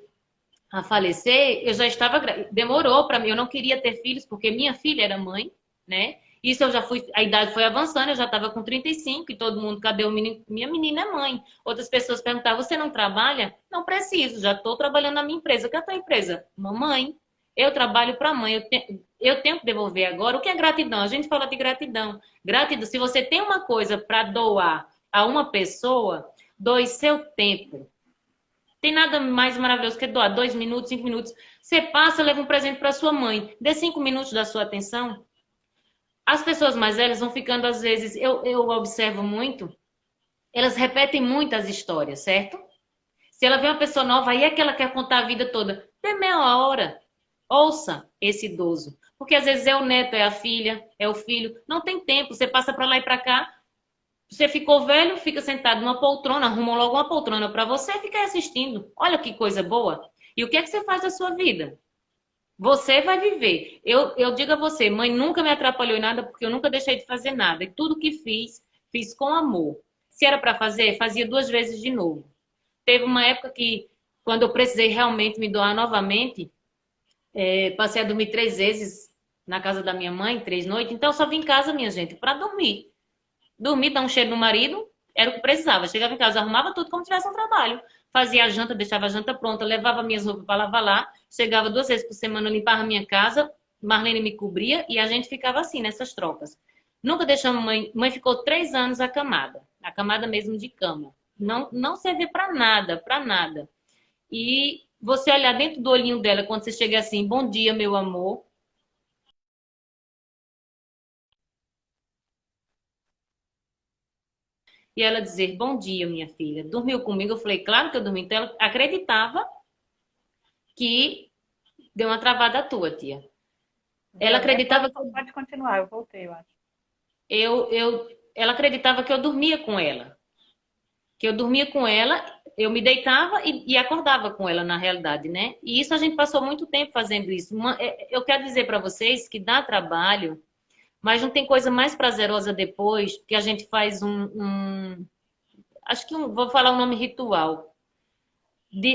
a falecer, eu já estava... Demorou para mim, eu não queria ter filhos, porque minha filha era mãe, né? Isso eu já fui, a idade foi avançando, eu já estava com 35 e todo mundo, cadê o menino? Minha menina é mãe. Outras pessoas perguntavam, você não trabalha? Não preciso, já estou trabalhando na minha empresa. Qual é a tua empresa? Mamãe. Eu trabalho para a mãe, eu tenho que devolver agora. O que é gratidão? A gente fala de gratidão. Gratidão, se você tem uma coisa para doar a uma pessoa, doe seu tempo. Tem nada mais maravilhoso que doar 2 minutos, 5 minutos. Você passa, leva um presente para sua mãe. Dê 5 minutos da sua atenção. As pessoas mais velhas vão ficando, às vezes, eu observo muito, elas repetem muitas histórias, certo? Se ela vê uma pessoa nova, aí é que ela quer contar a vida toda. Dê meia hora. Ouça esse idoso. Porque às vezes é o neto, é a filha, é o filho. Não tem tempo. Você passa para lá e para cá. Você ficou velho, fica sentado numa poltrona, arruma logo uma poltrona para você e fica assistindo. Olha que coisa boa. E o que é que você faz da sua vida? Você vai viver. Eu digo a você, mãe nunca me atrapalhou em nada porque eu nunca deixei de fazer nada. E tudo que fiz, fiz com amor. Se era para fazer, fazia 2 vezes de novo. Teve uma época que, quando eu precisei realmente me doar novamente, passei a dormir 3 vezes na casa da minha mãe, 3 noites. Então eu só vim em casa, minha gente, para dormir. Dormir, dar um cheiro no marido, era o que precisava. Chegava em casa, arrumava tudo como se tivesse um trabalho. Fazia a janta, deixava a janta pronta, levava minhas roupas para lavar lá. Chegava 2 vezes por semana, limpava a minha casa. Marlene me cobria e a gente ficava assim, nessas trocas. Nunca deixamos mãe. Mãe ficou 3 anos acamada. Acamada mesmo de cama. Não servia para nada, para nada. E você olhar dentro do olhinho dela, quando você chega assim, bom dia, meu amor. E ela dizer, bom dia, minha filha. Dormiu comigo? Eu falei, claro que eu dormi. Então ela acreditava que deu uma travada à tua, tia. Ela acreditava que Pode continuar, eu voltei, eu acho. ela acreditava que eu dormia com ela. Que eu dormia com ela, eu me deitava e acordava com ela, na realidade, né? E isso a gente passou muito tempo fazendo isso. Eu quero dizer para vocês que dá trabalho, mas não tem coisa mais prazerosa depois que a gente faz acho que vou falar o nome ritual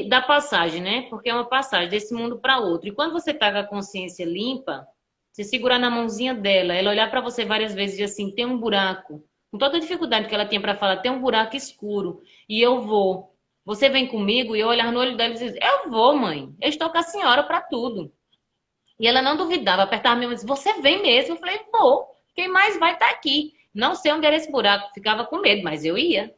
da passagem, né? Porque é uma passagem desse mundo para outro. E quando você tá com a consciência limpa, você segurar na mãozinha dela, ela olhar para você várias vezes e dizer assim, tem um buraco. Com toda a dificuldade que ela tinha para falar, tem um buraco escuro e eu vou. Você vem comigo? E eu olhar no olho dela e dizer, eu vou, mãe. Eu estou com a senhora para tudo. E ela não duvidava, apertava a minha mão e disse, você vem mesmo? Eu falei, vou. Quem mais vai estar aqui? Não sei onde era esse buraco, ficava com medo, mas eu ia.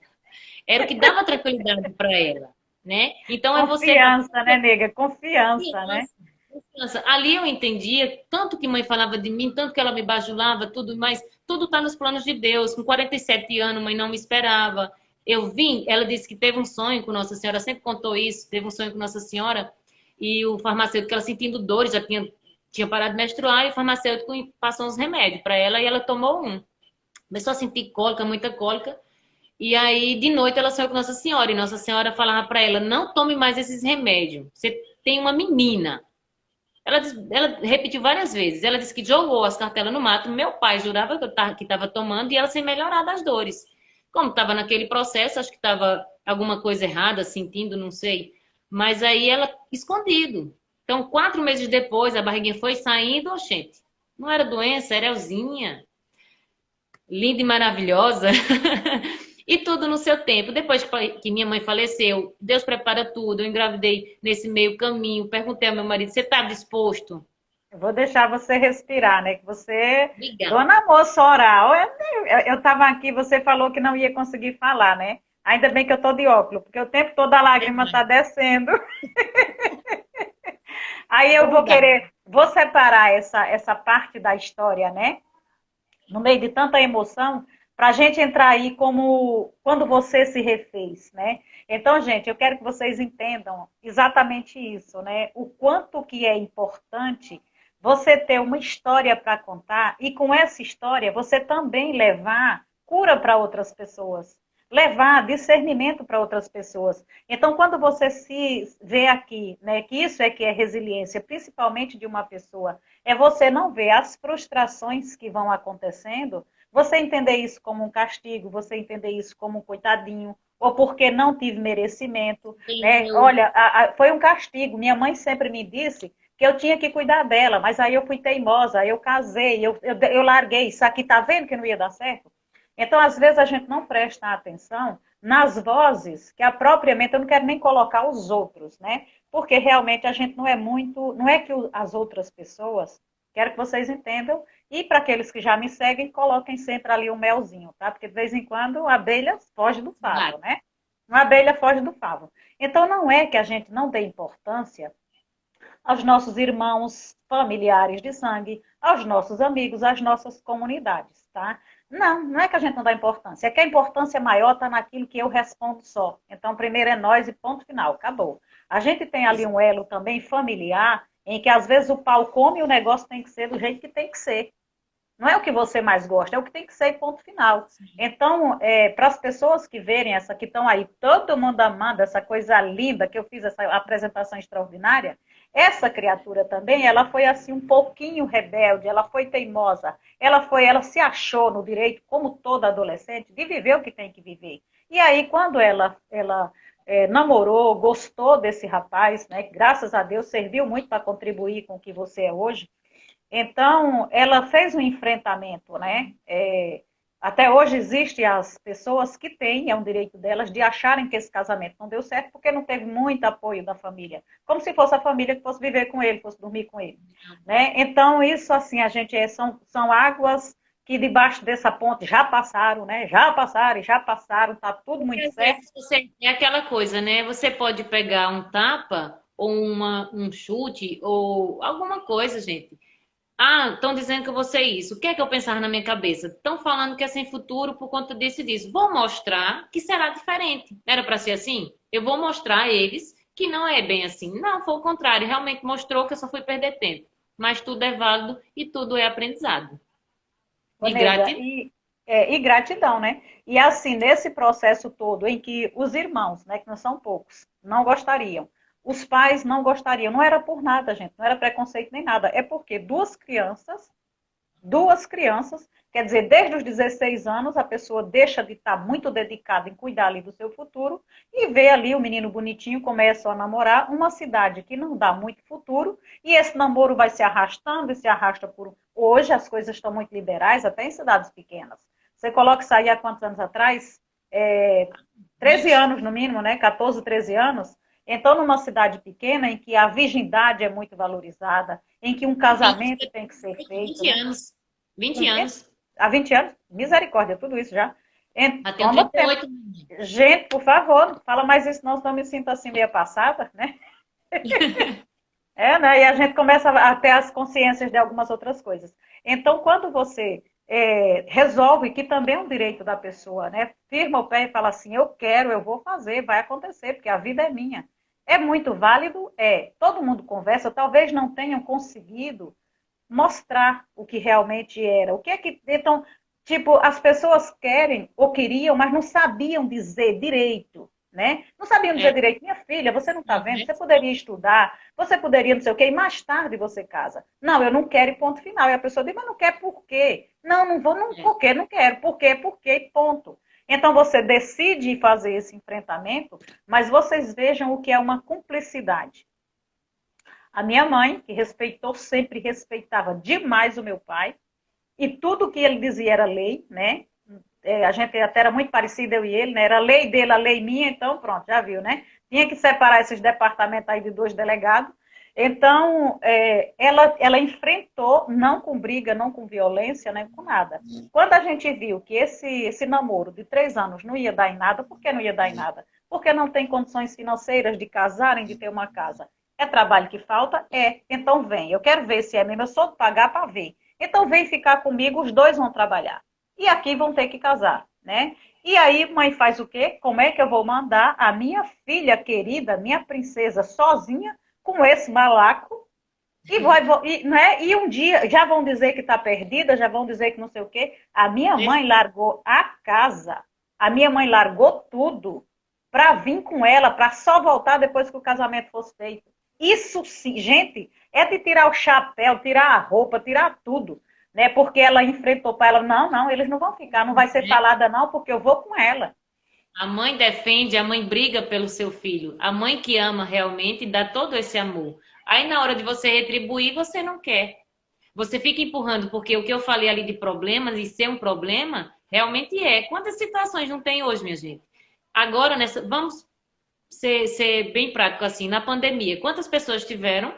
Era o que dava tranquilidade para ela, né? Então é você... Confiança, né, nega? Confiança, né? Confiança. Ali eu entendia tanto que mãe falava de mim, tanto que ela me bajulava, tudo, mas tudo está nos planos de Deus. Com 47 anos, mãe não me esperava. Eu vim, ela disse que teve um sonho com Nossa Senhora, sempre contou isso, teve um sonho com Nossa Senhora, e o farmacêutico, ela sentindo dores, já tinha parado de menstruar, e o farmacêutico passou uns remédios para ela, e ela tomou um. Começou a sentir cólica, muita cólica, e aí de noite ela sonhou com Nossa Senhora, e Nossa Senhora falava para ela, não tome mais esses remédios, você tem uma menina. Ela repetiu várias vezes. Ela disse que jogou as cartelas no mato. Meu pai jurava que estava tomando e ela sem melhorar das dores. Como estava naquele processo, acho que estava alguma coisa errada, sentindo, não sei. Mas aí ela, escondido. Então, 4 meses depois, a barriguinha foi saindo, oxente. Não era doença, era Elzinha. Linda e maravilhosa. E tudo no seu tempo. Depois que minha mãe faleceu, Deus prepara tudo. Eu engravidei nesse meio caminho. Perguntei ao meu marido, você está disposto? Eu vou deixar você respirar, né? Que você, Obrigada. dona moça oral, eu estava aqui, você falou que não ia conseguir falar, né? Ainda bem que eu tô de óculos, porque o tempo todo a lágrima tá descendo. Aí eu vou Verdade. vou separar essa parte da história, né? No meio de tanta emoção, para a gente entrar aí como quando você se refez, né? Então, gente, eu quero que vocês entendam exatamente isso, né? O quanto que é importante você ter uma história para contar e com essa história você também levar cura para outras pessoas, levar discernimento para outras pessoas. Então, quando você se vê aqui, né, que é resiliência, principalmente de uma pessoa, é você não ver as frustrações que vão acontecendo, você entender isso como um castigo, você entender isso como um coitadinho, ou porque não tive merecimento, Sim, né? Olha, foi um castigo. Minha mãe sempre me disse que eu tinha que cuidar dela, mas aí eu fui teimosa, eu casei, eu larguei. Isso aqui tá vendo que não ia dar certo? Então, às vezes, a gente não presta atenção nas vozes que a propriamente, eu não quero nem colocar os outros, né? Porque realmente a gente não é muito, não é que as outras pessoas, quero que vocês entendam, e para aqueles que já me seguem, coloquem sempre ali um melzinho, tá? Porque de vez em quando a abelha foge do favo, verdade. né? Uma abelha foge do favo. Então, não é que a gente não dê importância aos nossos irmãos, familiares de sangue, aos nossos amigos, às nossas comunidades, tá? Não, não é que a gente não dá importância, é que a importância maior está naquilo que eu respondo só. Então, primeiro é nós e ponto final, acabou. A gente tem ali um elo também familiar, em que às vezes o pau come e o negócio tem que ser do jeito que tem que ser. Não é o que você mais gosta, é o que tem que ser, ponto final. Então, para as pessoas que verem essa, que estão aí, todo mundo amando essa coisa linda que eu fiz, essa apresentação extraordinária, essa criatura também, ela foi assim um pouquinho rebelde, ela foi teimosa, ela se achou no direito, como toda adolescente, de viver o que tem que viver. E aí, quando ela namorou, gostou desse rapaz, né, graças a Deus, serviu muito para contribuir com o que você é hoje, então, ela fez um enfrentamento, né? Até hoje existem as pessoas que têm, é um direito delas, de acharem que esse casamento não deu certo porque não teve muito apoio da família. Como se fosse a família que fosse viver com ele, fosse dormir com ele. Né? Então, isso assim, a gente são águas que debaixo dessa ponte já passaram, né? Já passaram, já passaram, tá tudo muito Às certo. vezes é aquela coisa, né? Você pode pegar um tapa ou um chute ou alguma coisa, gente. Ah, estão dizendo que eu vou ser isso. O que é que eu pensava na minha cabeça? Estão falando que é sem futuro por conta disso e disso. Vou mostrar que será diferente. Era para ser assim? Eu vou mostrar a eles que não é bem assim. Não, foi o contrário. Realmente mostrou que eu só fui perder tempo. Mas tudo é válido e tudo é aprendizado. Ô, E nega, gratidão. e gratidão, né? E assim, nesse processo todo em que os irmãos, né, que não são poucos, não gostariam, os pais não gostariam, não era por nada, gente, não era preconceito nem nada, é porque duas crianças, quer dizer, desde os 16 anos, a pessoa deixa de estar muito dedicada em cuidar ali do seu futuro e vê ali o menino bonitinho, começa a namorar, uma cidade que não dá muito futuro, e esse namoro vai se arrastando e se arrasta por. Hoje as coisas estão muito liberais, até em cidades pequenas. Você coloca isso aí há quantos anos atrás? 13 anos no mínimo, né? 14, 13 anos. Então, numa cidade pequena, em que a virgindade é muito valorizada, em que um 20, casamento tem que ser feito, 20 né? anos. 20 Com quê? anos. Há 20 anos? Misericórdia, tudo isso já. Até tenho Toma tempo. 38. Gente, por favor, não fala mais isso, não, senão eu me sinto assim meia passada, né? Né? E a gente começa a ter as consciências de algumas outras coisas. Então, quando você resolve, que também é um direito da pessoa, né? Firma o pé e fala assim, eu quero, eu vou fazer, vai acontecer, porque a vida é minha. É muito válido? É. Todo mundo conversa, talvez não tenham conseguido mostrar o que realmente era. O que é que. Então, tipo, as pessoas querem ou queriam, mas não sabiam dizer direito. Né? Não sabiam dizer É, direito, minha filha, você não está vendo? né? Você poderia estudar, você poderia não sei o quê, e mais tarde você casa. Não, eu não quero e ponto final. E a pessoa diz, mas não quer por quê? Não, não vou, não, É. por quê? Não quero. Por quê? Por quê? Ponto. Então você decide fazer esse enfrentamento, mas vocês vejam o que é uma cumplicidade. A minha mãe, que respeitou, sempre respeitava demais o meu pai, e tudo que ele dizia era lei, né? A gente até era muito parecido, eu e ele, né? Era a lei dele, a lei minha, então pronto, já viu, né? Tinha que separar esses departamentos aí de dois delegados. Então, ela enfrentou, não com briga, não com violência, nem com nada. Quando a gente viu que esse namoro de 3 anos não ia dar em nada, por que não ia dar em nada? Porque não tem condições financeiras de casarem, de ter uma casa. É trabalho que falta? É. Então vem, eu quero ver se é mesmo, eu sou de pagar para ver. Então vem ficar comigo, os dois vão trabalhar. E aqui vão ter que casar, né? E aí, mãe faz o quê? Como é que eu vou mandar a minha filha querida, minha princesa, sozinha, com esse malaco? E um dia já vão dizer que está perdida, já vão dizer que não sei o quê. A minha mãe largou a casa, a minha mãe largou tudo para vir com ela, para só voltar depois que o casamento fosse feito. Isso sim, gente, é de tirar o chapéu, tirar a roupa, tirar tudo, né? Porque ela enfrentou para ela, não, não, eles não vão ficar, não vai ser falada não, porque eu vou com ela. A mãe defende, a mãe briga pelo seu filho. A mãe que ama realmente dá todo esse amor. Aí na hora de você retribuir, você não quer. Você fica empurrando, porque o que eu falei ali de problemas e ser um problema, realmente é. Quantas situações não tem hoje, minha gente? Agora, vamos ser bem prático assim, na pandemia, quantas pessoas tiveram,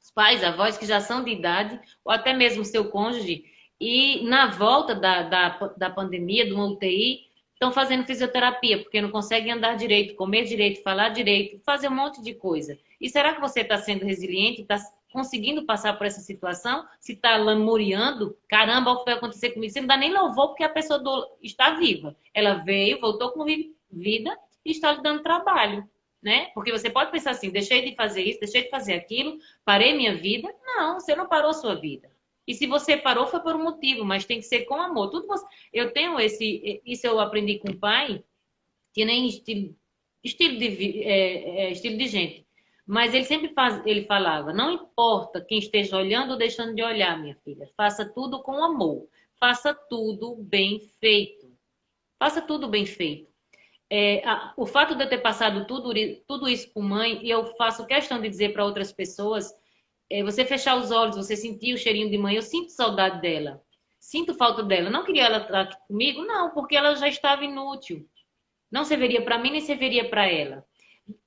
os pais, avós que já são de idade, ou até mesmo seu cônjuge, e na volta da pandemia, do UTI, estão fazendo fisioterapia, porque não conseguem andar direito, comer direito, falar direito, fazer um monte de coisa. E será que você está sendo resiliente, está conseguindo passar por essa situação? Se está lamuriando, caramba, o que vai acontecer comigo? Você não dá nem louvor porque a pessoa está viva. Ela veio, voltou com vida e está lhe dando trabalho, né? Porque você pode pensar assim, deixei de fazer isso, deixei de fazer aquilo, parei minha vida. Não, você não parou sua vida. E se você parou, foi por um motivo, mas tem que ser com amor. Eu tenho isso eu aprendi com o pai, que nem estilo de gente. Mas ele falava, não importa quem esteja olhando ou deixando de olhar, minha filha, faça tudo com amor, faça tudo bem feito. Faça tudo bem feito. O fato de eu ter passado tudo isso com mãe, e eu faço questão de dizer para outras pessoas, você fechar os olhos, você sentir o cheirinho de mãe, eu sinto saudade dela. Sinto falta dela. Não queria ela estar aqui comigo? Não, porque ela já estava inútil. Não serviria para mim, nem serviria para ela.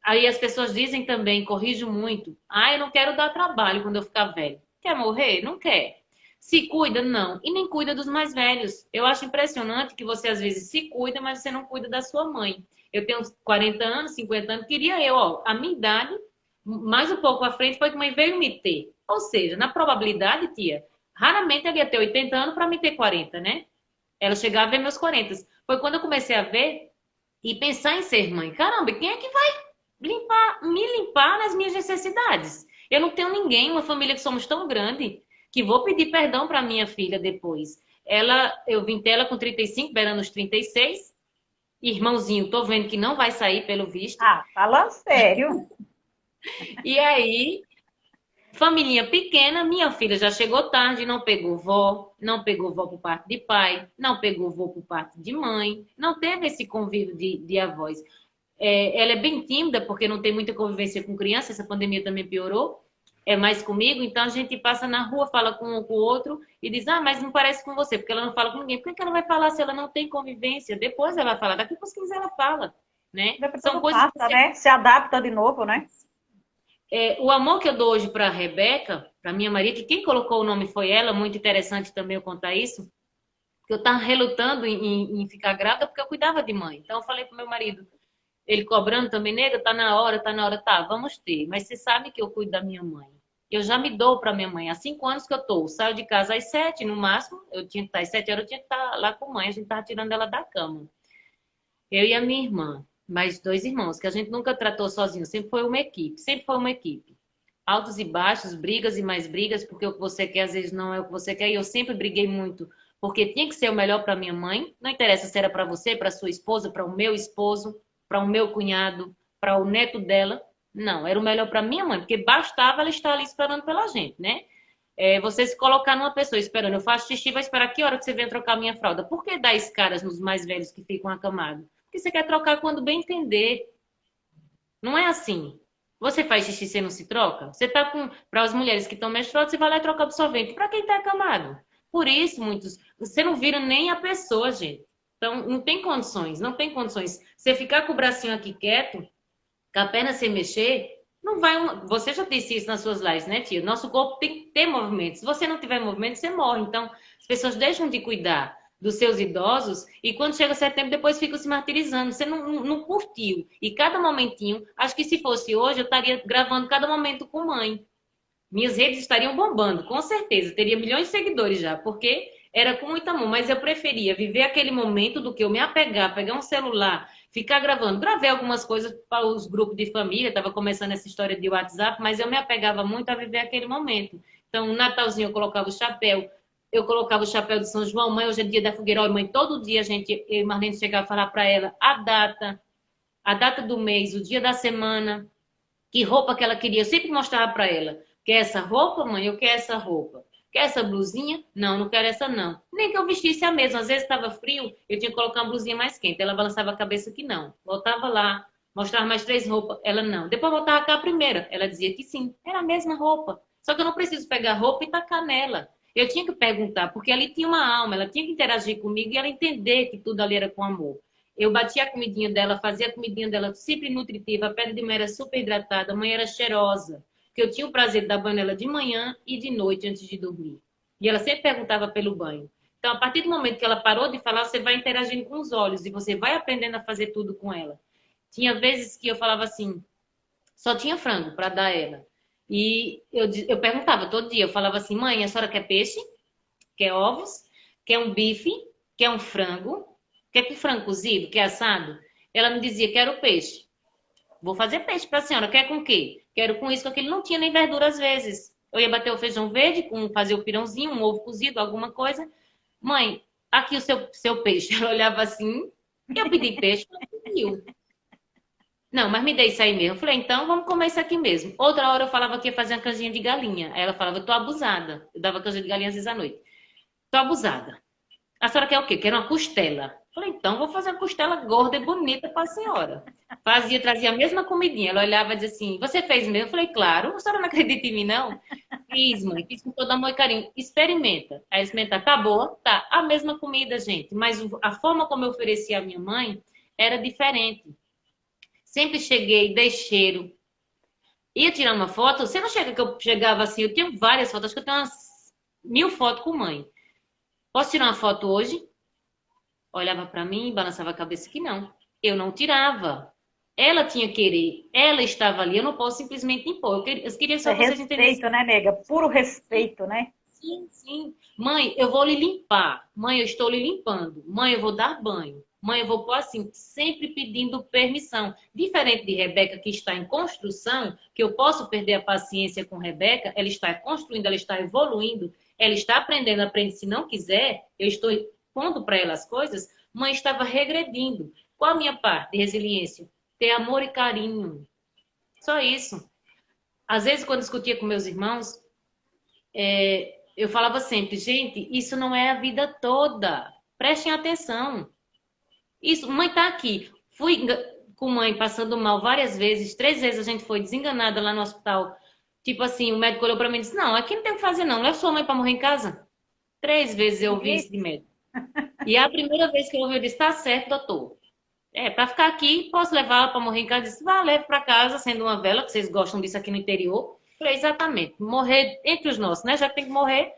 Aí as pessoas dizem também, corrijo muito, eu não quero dar trabalho quando eu ficar velho. Quer morrer? Não quer. Se cuida? Não. E nem cuida dos mais velhos. Eu acho impressionante que você às vezes se cuida, mas você não cuida da sua mãe. Eu tenho 40 anos, 50 anos, queria a minha idade, mais um pouco à frente, foi que a mãe veio me ter. Ou seja, na probabilidade, tia, raramente ela ia ter 80 anos para me ter 40, né? Ela chegava a ver meus 40. Foi quando eu comecei a ver e pensar em ser mãe. Caramba, quem é que vai me limpar nas minhas necessidades? Eu não tenho ninguém, uma família que somos tão grande, que vou pedir perdão para minha filha depois. Eu vim ter ela com 35, beirando os 36. Irmãozinho, tô vendo que não vai sair pelo visto. Fala sério. E aí, família pequena, minha filha já chegou tarde, não pegou vó por parte de pai, não pegou vó por parte de mãe, não teve esse convívio de avós. Ela é bem tímida, porque não tem muita convivência com criança, essa pandemia também piorou, é mais comigo, então a gente passa na rua, fala com um com o outro e diz, mas não parece com você, porque ela não fala com ninguém. Por que ela vai falar se ela não tem convivência? Depois ela vai falar, daqui a pouco ela fala, né? São coisas que né? Se adapta de novo, né? O amor que eu dou hoje para a Rebeca, para minha Maria, que quem colocou o nome foi ela, muito interessante também eu contar isso, que eu estava relutando em ficar grávida porque eu cuidava de mãe. Então eu falei pro meu marido, ele cobrando também, nega, tá na hora, tá, vamos ter. Mas você sabe que eu cuido da minha mãe. Eu já me dou para minha mãe. Há 5 anos que eu tô. Saio de casa às 7, no máximo. Eu tinha que estar às 7 horas, eu tinha que estar lá com a mãe. A gente tava tirando ela da cama. Eu e a minha irmã. Mais 2 irmãos, que a gente nunca tratou sozinho. Sempre foi uma equipe. Sempre foi uma equipe. Altos e baixos, brigas e mais brigas, porque o que você quer às vezes não é o que você quer. E eu sempre briguei muito, porque tinha que ser o melhor para minha mãe. Não interessa se era para você, para sua esposa, para o meu esposo, para o meu cunhado, para o neto dela. Não, era o melhor para minha mãe, porque bastava ela estar ali esperando pela gente, né? Você se colocar numa pessoa esperando, eu faço xixi, vai esperar que hora que você venha trocar minha fralda? Por que dar escaras nos mais velhos que ficam acamados? Porque você quer trocar quando bem entender. Não é assim. Você faz xixi, você não se troca? Você tá com... Para as mulheres que estão menstruadas, você vai lá e troca absorvente. Para quem tá acamado? Por isso, muitos... Você não vira nem a pessoa, gente. Então, não tem condições, não tem condições. Você ficar com o bracinho aqui quieto, com a perna sem mexer, Não vai você já disse isso nas suas lives, né, tia? Nosso corpo tem que ter movimento. Se você não tiver movimento, você morre. Então, as pessoas deixam de cuidar dos seus idosos e quando chega setembro, depois ficam se martirizando. Você não curtiu. E cada momentinho, acho que se fosse hoje, eu estaria gravando cada momento com mãe. Minhas redes estariam bombando, com certeza. Teria milhões de seguidores já, porque era com muito amor. Mas eu preferia viver aquele momento do que eu me apegar, pegar um celular, ficar gravando. Gravei algumas coisas para os grupos de família, estava começando essa história de WhatsApp, mas eu me apegava muito a viver aquele momento. Então, no Natalzinho eu colocava o chapéu, eu colocava o chapéu de São João, mãe, hoje é dia da fogueira, ó, mãe, todo dia eu e Marlene chegava a falar para ela a data do mês, o dia da semana, que roupa que ela queria, eu sempre mostrava para ela. Quer essa roupa, mãe? Eu quero essa roupa. Quer essa blusinha? Não, não quero essa não. Nem que eu vestisse a mesma. Às vezes estava frio, eu tinha que colocar uma blusinha mais quente. Ela balançava a cabeça que não. Voltava lá, mostrava mais 3 roupas. Ela não. Depois voltava cá a primeira. Ela dizia que sim, era a mesma roupa. Só que eu não preciso pegar a roupa e tacar nela. Eu tinha que perguntar, porque ali tinha uma alma. Ela tinha que interagir comigo e ela entender que tudo ali era com amor. Eu batia a comidinha dela, fazia a comidinha dela sempre nutritiva. A pedra de mãe era super hidratada, a mãe era cheirosa. Porque eu tinha o prazer de dar banho nela de manhã e de noite antes de dormir. E ela sempre perguntava pelo banho. Então, a partir do momento que ela parou de falar, você vai interagindo com os olhos e você vai aprendendo a fazer tudo com ela. Tinha vezes que eu falava assim, só tinha frango para dar a ela. E eu perguntava todo dia, eu falava assim, mãe, a senhora quer peixe? Quer ovos? Quer um bife? Quer um frango? Quer que frango cozido? Quer assado? Ela me dizia, quero peixe. Vou fazer peixe para a senhora. Quer com o quê? Quero com isso, com aquilo. Não tinha nem verdura às vezes. Eu ia bater o feijão verde, fazer o pirãozinho, um ovo cozido, alguma coisa. Mãe, aqui o seu peixe. Ela olhava assim, eu pedi peixe, ela pediu. Não, mas me dê isso aí mesmo. Eu falei, então vamos comer isso aqui mesmo. Outra hora eu falava que ia fazer uma canjinha de galinha. Aí ela falava, eu tô abusada. Eu dava canjinha de galinha às vezes à noite. Tô abusada. A senhora quer o quê? Quer uma costela. Falei, então vou fazer uma costela gorda e bonita para a senhora. Fazia, trazia a mesma comidinha. Ela olhava e dizia assim, você fez mesmo? Eu falei, claro. A senhora não acredita em mim, não? Fiz, mãe. Fiz com todo amor e carinho. Experimenta. Aí experimenta. Tá boa? Tá. A mesma comida, gente. Mas a forma como eu oferecia à minha mãe era diferente. Sempre cheguei, dei cheiro. Ia tirar uma foto. Você não chega que eu chegava assim. Eu tenho várias fotos. Acho que eu tenho umas 1000 fotos com mãe. Posso tirar uma foto hoje? Olhava para mim e balançava a cabeça que não. Eu não tirava. Ela tinha querer. Ela estava ali. Eu não posso simplesmente impor. Eu queria só É que vocês entendessem. respeito, né, nega? Puro respeito, né? Sim, sim. Mãe, eu vou lhe limpar. Mãe, eu estou lhe limpando. Mãe, eu vou dar banho. Mãe, eu vou pôr assim, sempre pedindo permissão. Diferente de Rebeca, que está em construção, que eu posso perder a paciência com Rebeca, ela está construindo, ela está evoluindo, ela está aprendendo, aprende. Se não quiser, eu estou pondo para ela as coisas. Mãe estava regredindo. Qual a minha parte de resiliência? Ter amor e carinho. Só isso. Às vezes, quando discutia com meus irmãos, eu falava sempre, gente, isso não é a vida toda. Prestem atenção. Isso, mãe tá aqui. Fui com mãe passando mal várias vezes. 3 vezes a gente foi desenganada lá no hospital. Tipo assim, o médico olhou pra mim e disse, não, aqui não tem o que fazer não. Leva sua mãe pra morrer em casa. 3 vezes eu ouvi isso de médico. E a primeira vez que eu ouvi, eu disse, tá certo, doutor. Pra ficar aqui, posso levar ela pra morrer em casa? Eu disse, vá, leve pra casa, sendo uma vela, que vocês gostam disso aqui no interior. Falei, exatamente. Morrer entre os nossos, né? Já que tem que morrer,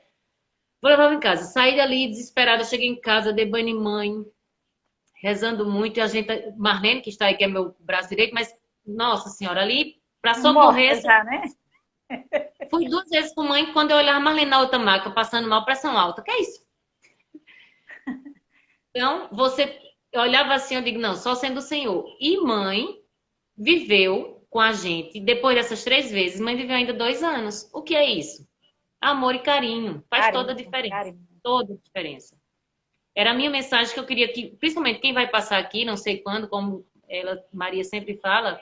vou levar ela em casa. Saí dali desesperada, cheguei em casa, dei banho em mãe, rezando muito. E a gente, Marlene, que está aí, que é meu braço direito, mas, nossa senhora, ali, pra socorrer. Morta já, né? Fui 2 vezes com mãe, quando eu olhava Marlene na outra maca, passando mal, pressão alta. Que é isso? Então, eu olhava assim, eu digo, não, só sendo o Senhor. E mãe viveu com a gente, depois dessas 3 vezes, mãe viveu ainda 2 anos. O que é isso? Amor e carinho. Faz Carinho, toda a diferença. carinho. Toda a diferença. Era a minha mensagem que eu queria que, principalmente quem vai passar aqui, não sei quando, como Maria sempre fala,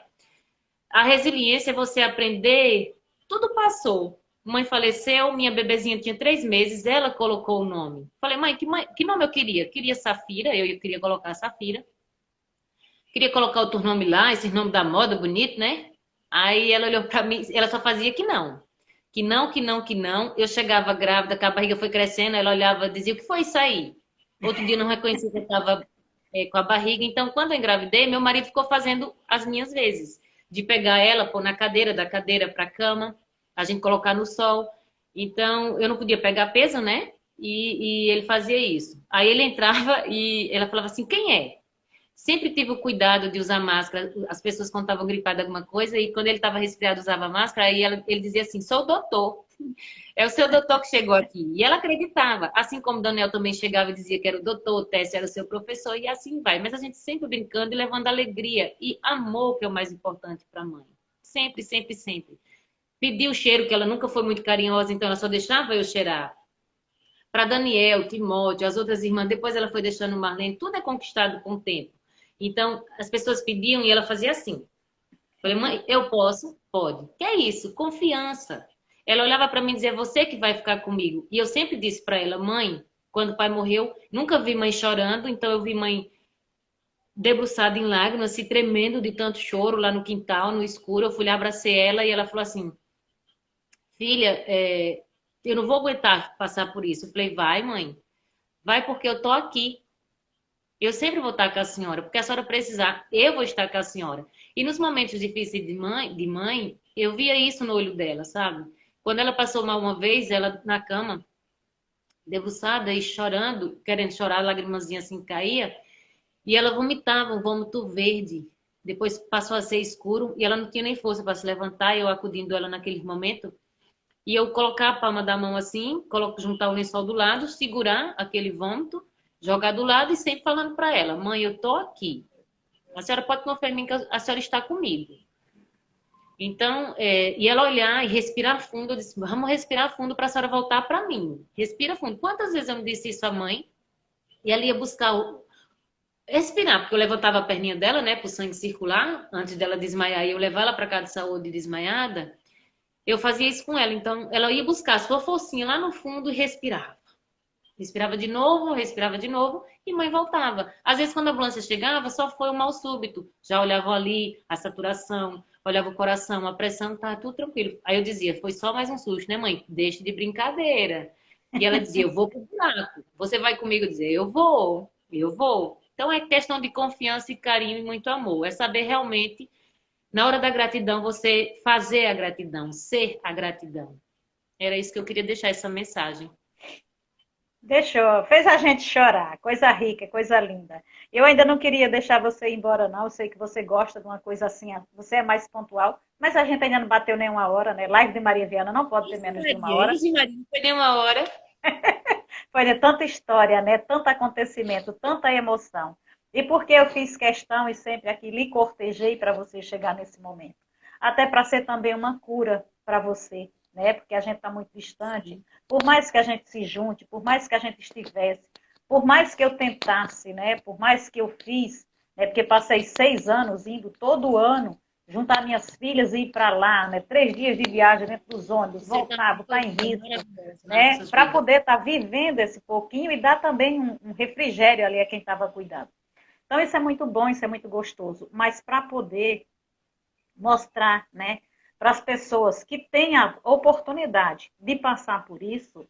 a resiliência é você aprender, tudo passou. Mãe faleceu, minha bebezinha tinha 3 meses, ela colocou o nome. Falei, mãe, que nome eu queria? Queria Safira, eu queria colocar Safira. Queria colocar outro nome lá, esse nome da moda, bonito, né? Aí ela olhou pra mim, ela só fazia que não. Que não, que não, que não. Eu chegava grávida, que a barriga foi crescendo, ela olhava, dizia, o que foi isso aí? Outro dia não reconhecia que eu estava com a barriga. Então, quando eu engravidei, meu marido ficou fazendo as minhas vezes. de pegar ela, pôr na cadeira, da cadeira para a cama, a gente colocar no sol. Então, eu não podia pegar peso, né? E ele fazia isso. Aí ele entrava e ela falava assim, quem é? Sempre tive o cuidado de usar máscara. As pessoas quando estavam gripadas alguma coisa, e quando ele estava resfriado usava máscara, aí ele dizia assim, sou o doutor. É o seu doutor que chegou aqui. E ela acreditava. Assim como o Daniel também chegava e dizia que era o doutor, o Técio era o seu professor, e assim vai. Mas a gente sempre brincando e levando alegria e amor, que é o mais importante para a mãe. Sempre, sempre, sempre. Pediu o cheiro, que ela nunca foi muito carinhosa, então ela só deixava eu cheirar. Para Daniel, Timóteo, as outras irmãs, depois ela foi deixando o Marlene, tudo é conquistado com o tempo. Então, as pessoas pediam e ela fazia assim. Falei, mãe, eu posso? Pode. Que é isso? Confiança. Ela olhava para mim e dizia, você que vai ficar comigo. E eu sempre disse para ela, mãe, quando o pai morreu, nunca vi mãe chorando, então eu vi mãe debruçada em lágrimas, se tremendo de tanto choro lá no quintal, no escuro. Eu fui lá, abracei ela e ela falou assim, filha, eu não vou aguentar passar por isso. Eu falei, vai, mãe. Vai porque eu tô aqui. Eu sempre vou estar com a senhora, porque a senhora precisar, eu vou estar com a senhora. E nos momentos difíceis de mãe, eu via isso no olho dela, sabe? Quando ela passou mal uma vez, ela na cama, debruçada e chorando, querendo chorar, a lagrimazinha assim caía, e ela vomitava um vômito verde. Depois passou a ser escuro e ela não tinha nem força para se levantar, eu acudindo ela naquele momento. E eu colocar a palma da mão assim, juntar o lençol do lado, segurar aquele vômito, jogar do lado e sempre falando para ela, mãe, eu tô aqui. A senhora pode confiar em mim que a senhora está comigo. Então, e ela olhar e respirar fundo, eu disse, vamos respirar fundo para a senhora voltar para mim. Respira fundo. Quantas vezes eu não disse isso à mãe? E ela ia buscar respirar, porque eu levantava a perninha dela, né, para o sangue circular, antes dela desmaiar, e eu levar ela para casa de saúde desmaiada. Eu fazia isso com ela, então ela ia buscar a sua forcinha lá no fundo e respirava. Respirava de novo e mãe voltava. Às vezes quando a ambulância chegava, só foi um mal súbito. Já olhava ali a saturação, olhava o coração, a pressão, tá tudo tranquilo. Aí eu dizia, foi só mais um susto, né mãe? Deixe de brincadeira. E ela dizia, eu vou pro buraco. Você vai comigo? Eu dizia, eu vou, eu vou. Então é questão de confiança e carinho e muito amor. É saber realmente na hora da gratidão, você fazer a gratidão, ser a gratidão. Era isso que eu queria deixar essa mensagem. Deixou, fez a gente chorar, coisa rica, coisa linda. Eu ainda não queria deixar você ir embora, não. Eu sei que você gosta de uma coisa assim, você é mais pontual, mas a gente ainda não bateu nenhuma hora, né? Live de Maria Viana não pode ter menos de uma hora. Maria, não foi nem uma hora. Foi de tanta história, né? Tanto acontecimento, tanta emoção. E por que eu fiz questão e sempre aqui lhe cortejei para você chegar nesse momento? Até para ser também uma cura para você, né? Porque a gente está muito distante. Por mais que a gente se junte, por mais que a gente estivesse, por mais que eu tentasse, né? Por mais que eu fiz, né? Porque passei 6 anos indo todo ano juntar minhas filhas e ir para lá, né? 3 dias de viagem dentro dos ônibus, voltar, botar em risco, né? Para poder estar vivendo esse pouquinho e dar também um refrigério ali a quem estava cuidando. Então, isso é muito bom, isso é muito gostoso. Mas para poder mostrar, né, para as pessoas que têm a oportunidade de passar por isso,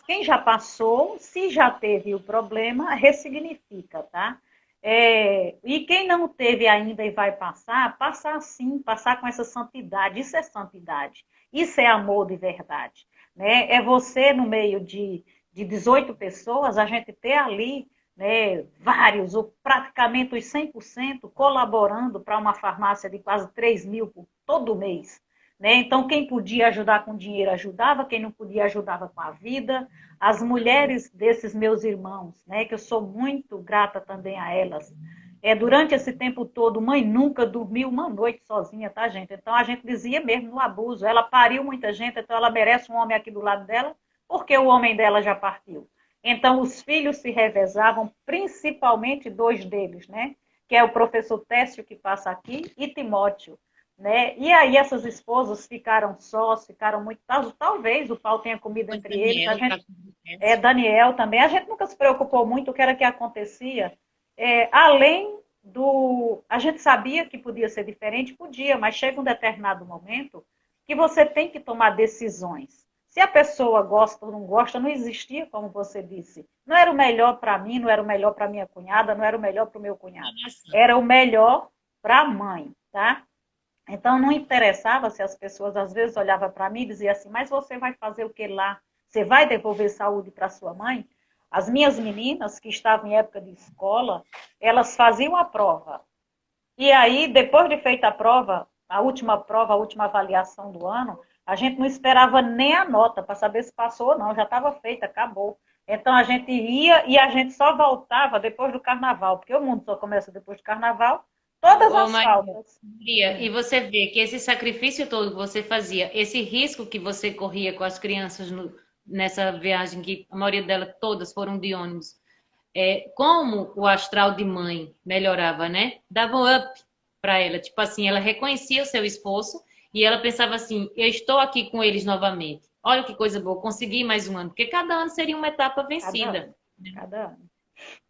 quem já passou, se já teve o problema, ressignifica, tá? E quem não teve ainda e vai passar, passar sim, passar com essa santidade. Isso é santidade, isso é amor de verdade, né? É você no meio de 18 pessoas, a gente ter ali, né, vários, ou praticamente os 100% colaborando para uma farmácia de quase 3 mil por todo mês. Né? Então, quem podia ajudar com dinheiro ajudava, quem não podia ajudava com a vida. As mulheres desses meus irmãos, né, que eu sou muito grata também a elas, durante esse tempo todo, mãe nunca dormiu uma noite sozinha, tá, gente? Então, a gente dizia mesmo no abuso, ela pariu muita gente, então ela merece um homem aqui do lado dela, porque o homem dela já partiu. Então, os filhos se revezavam, principalmente 2 deles, né? Que é o professor Técio, que passa aqui, e Timóteo. Né? E aí essas esposas ficaram sós, ficaram muito... Talvez o pau tenha comido entre eles. Daniel também. A gente nunca se preocupou muito o que era que acontecia. Além do... A gente sabia que podia ser diferente, podia, mas chega um determinado momento que você tem que tomar decisões. Se a pessoa gosta ou não gosta, não existia, como você disse. Não era o melhor para mim, não era o melhor para minha cunhada, não era o melhor para o meu cunhado. Era o melhor para a mãe, tá? Então, não interessava se as pessoas às vezes olhavam para mim e diziam assim, mas você vai fazer o que lá? Você vai devolver saúde para sua mãe? As minhas meninas, que estavam em época de escola, elas faziam a prova. E aí, depois de feita a prova, a última avaliação do ano, a gente não esperava nem a nota para saber se passou ou não, já estava feita, acabou. Então a gente ia e a gente só voltava depois do carnaval, porque o mundo só começa depois do carnaval, todas Ô, as Maria, faltas. E você vê que esse sacrifício todo que você fazia, esse risco que você corria com as crianças nessa viagem, que a maioria delas todas foram de ônibus, como o astral de mãe melhorava, né? Dava um up para ela. Tipo assim, ela reconhecia o seu esforço e ela pensava assim: eu estou aqui com eles novamente. Olha que coisa boa, consegui mais um ano, porque cada ano seria uma etapa Cada vencida. ano, cada ano.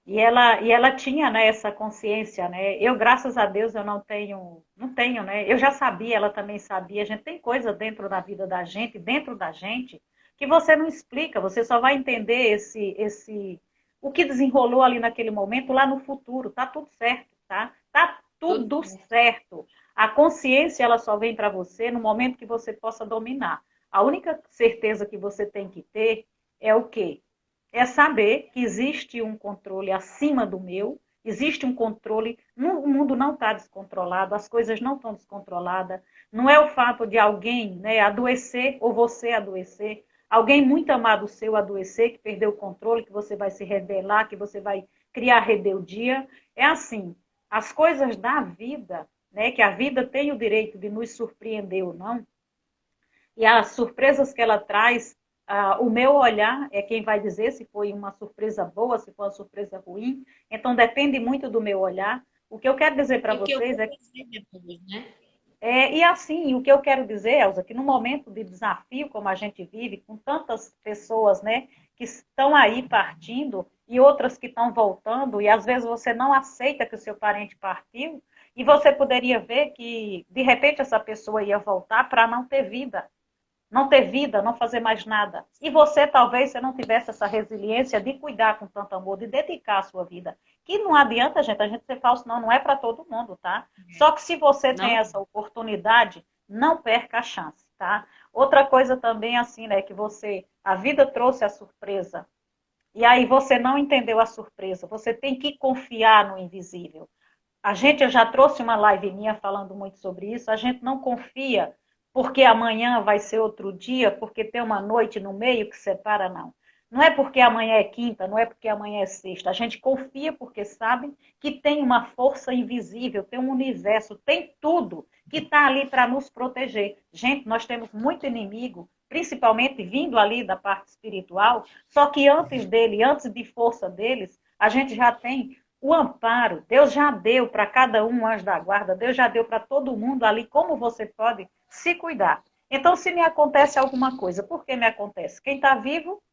E ela tinha, né, essa consciência, né? Eu, graças a Deus, eu não tenho, né? Eu já sabia, ela também sabia. A gente tem coisa dentro da vida da gente, dentro da gente, que você não explica. Você só vai entender o que desenrolou ali naquele momento lá no futuro. Tá tudo certo, tá? Tá Tudo tudo bem. certo. A consciência ela só vem para você no momento que você possa dominar. A única certeza que você tem que ter é o quê? É saber que existe um controle acima do meu, existe um controle, o mundo não está descontrolado, as coisas não estão descontroladas, não é o fato de alguém, né, adoecer ou você adoecer, alguém muito amado seu adoecer, que perdeu o controle, que você vai se rebelar, que você vai criar rebeldia. É assim, as coisas da vida, né, que a vida tem o direito de nos surpreender ou não, e as surpresas que ela traz, o meu olhar é quem vai dizer se foi uma surpresa boa, se foi uma surpresa ruim. Então depende muito do meu olhar. O que eu quero dizer para E o que eu vocês vou é, dizer depois, né? e assim, o que eu quero dizer, Elza, que no momento de desafio como a gente vive, com tantas pessoas, né, que estão aí partindo e outras que estão voltando, e às vezes você não aceita que o seu parente partiu, e você poderia ver que de repente essa pessoa ia voltar para não ter vida, não fazer mais nada. E você, talvez, você não tivesse essa resiliência de cuidar com tanto amor, de dedicar a sua vida. Que não adianta, a gente ser falso, não é para todo mundo, tá? Só que se você tem Não, essa oportunidade, não perca a chance, tá? Outra coisa também, assim, né, que a vida trouxe a surpresa. E aí você não entendeu a surpresa. Você tem que confiar no invisível. Eu já trouxe uma live minha falando muito sobre isso. A gente não confia porque amanhã vai ser outro dia, porque tem uma noite no meio que separa, não. Não é porque amanhã é quinta, não é porque amanhã é sexta. A gente confia porque sabe que tem uma força invisível, tem um universo, tem tudo que está ali para nos proteger. Gente, nós temos muito inimigo, principalmente vindo ali da parte espiritual, só que antes dele, antes de força deles, a gente já tem o amparo. Deus já deu para cada um anjo da guarda, Deus já deu para todo mundo ali como você pode se cuidar. Então, se me acontece alguma coisa, por que me acontece? Quem está vivo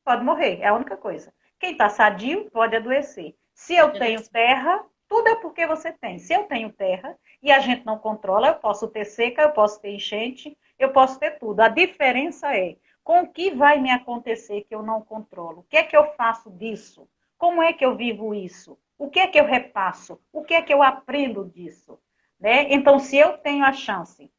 pode morrer, é a única coisa. Quem está sadio pode adoecer. Se eu tenho terra, tudo é porque você tem. Se eu tenho terra e a gente não controla, eu posso ter seca, eu posso ter enchente, eu posso ter tudo. A diferença é com o que vai me acontecer que eu não controlo. O que é que eu faço disso? Como é que eu vivo isso? O que é que eu repasso? O que é que eu aprendo disso? Né? Então, se eu tenho a chance,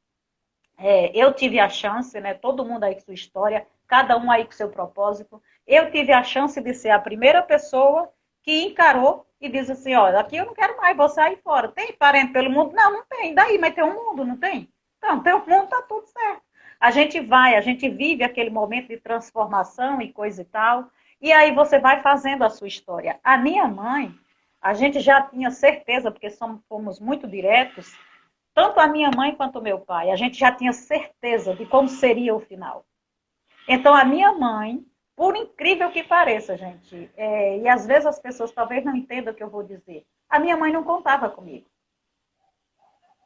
eu tive a chance, né? Todo mundo aí com sua história, cada um aí com seu propósito. Eu tive a chance de ser a primeira pessoa que encarou e disse assim, olha, aqui eu não quero mais, vou sair fora. Tem parente pelo mundo? Não, não tem. Daí, mas tem um mundo, não tem? Então, tem um mundo, tá tudo certo. A gente vive aquele momento de transformação e coisa e tal. E aí você vai fazendo a sua história. A minha mãe, a gente já tinha certeza, porque fomos muito diretos, tanto a minha mãe quanto o meu pai, a gente já tinha certeza de como seria o final. Então, a minha mãe, por incrível que pareça, gente, e às vezes as pessoas talvez não entendam o que eu vou dizer, a minha mãe não contava comigo.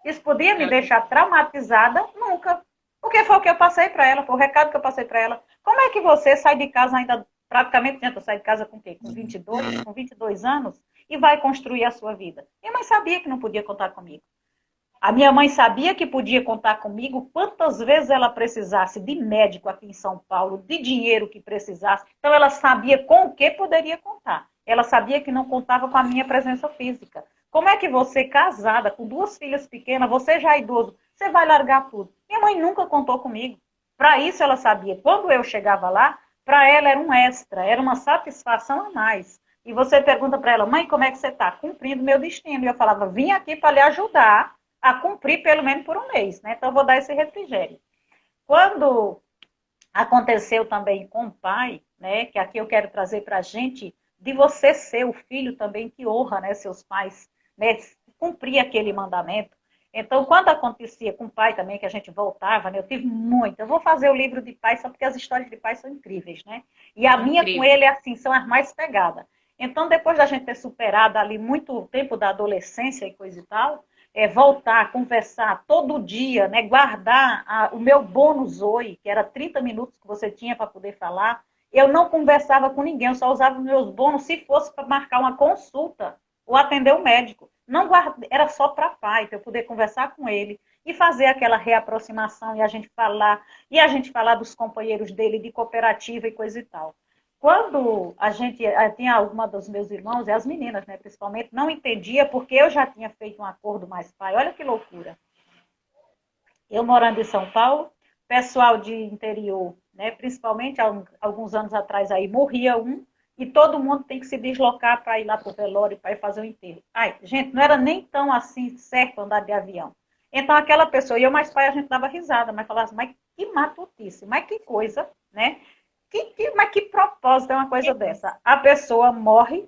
Isso podia me deixar traumatizada? Nunca. Porque foi o que eu passei para ela, foi o recado que eu passei para ela. Como é que você sai de casa ainda, praticamente, tenta sair de casa com o quê? Com 22 anos, e vai construir a sua vida? Minha mãe sabia que não podia contar comigo. A minha mãe sabia que podia contar comigo quantas vezes ela precisasse de médico aqui em São Paulo, de dinheiro que precisasse. Então, ela sabia com o que poderia contar. Ela sabia que não contava com a minha presença física. Como é que você, casada, com 2 filhas pequenas, você já é idoso, você vai largar tudo? Minha mãe nunca contou comigo. Para isso ela sabia. Quando eu chegava lá, para ela era um extra, era uma satisfação a mais. E você pergunta para ela, mãe, como é que você está? Cumprindo meu destino. E eu falava, vim aqui para lhe ajudar a cumprir pelo menos por um mês, né? Então eu vou dar esse refrigério. Quando aconteceu também com o pai, né? Que aqui eu quero trazer para a gente, de você ser o filho também que honra, né, seus pais, né? Cumprir aquele mandamento. Então, quando acontecia com o pai também, que a gente voltava, né, eu tive muito. Eu vou fazer o livro de pai só porque as histórias de pai são incríveis, né? E a minha com Incrível. ele, assim, são as mais pegadas. Então, depois da gente ter superado ali muito tempo da adolescência e coisa e tal, voltar, conversar todo dia, né, guardar o meu bônus Oi, que era 30 minutos que você tinha para poder falar, eu não conversava com ninguém, eu só usava os meus bônus se fosse para marcar uma consulta ou atender o médico. Não guarda, era só para pai, para eu poder conversar com ele e fazer aquela reaproximação e a gente falar dos companheiros dele de cooperativa e coisa e tal. Quando a gente tinha alguma dos meus irmãos, e as meninas, né, principalmente, não entendia porque eu já tinha feito um acordo mais pai. Olha que loucura. Eu morando em São Paulo, pessoal de interior, né, principalmente há alguns anos atrás aí, morria um, e todo mundo tem que se deslocar para ir lá para o velório, para ir fazer o enterro. Ai, gente, não era nem tão assim certo andar de avião. Então aquela pessoa, e eu mais pai, a gente dava risada, mas falava assim, mas que matutice, mas que coisa, né? Mas que propósito é uma coisa dessa? A pessoa morre,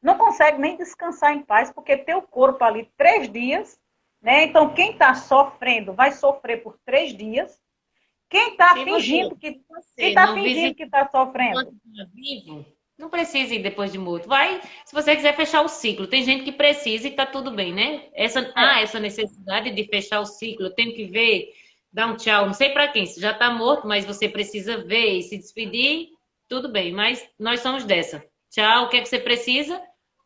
não consegue nem descansar em paz, porque tem o corpo ali 3 dias, né? Então, quem está sofrendo vai sofrer por 3 dias. Quem está Se fingindo você não visitar que está enquanto sofrendo? está vivo, não precisa ir depois de morto. Vai, se você quiser fechar o ciclo. Tem gente que precisa e está tudo bem, né? É, Essa necessidade de fechar o ciclo, eu tenho que ver, dar um tchau, não sei para quem, se já está morto, mas você precisa ver e se despedir, tudo bem. Mas nós somos dessa. Tchau, o que é que você precisa?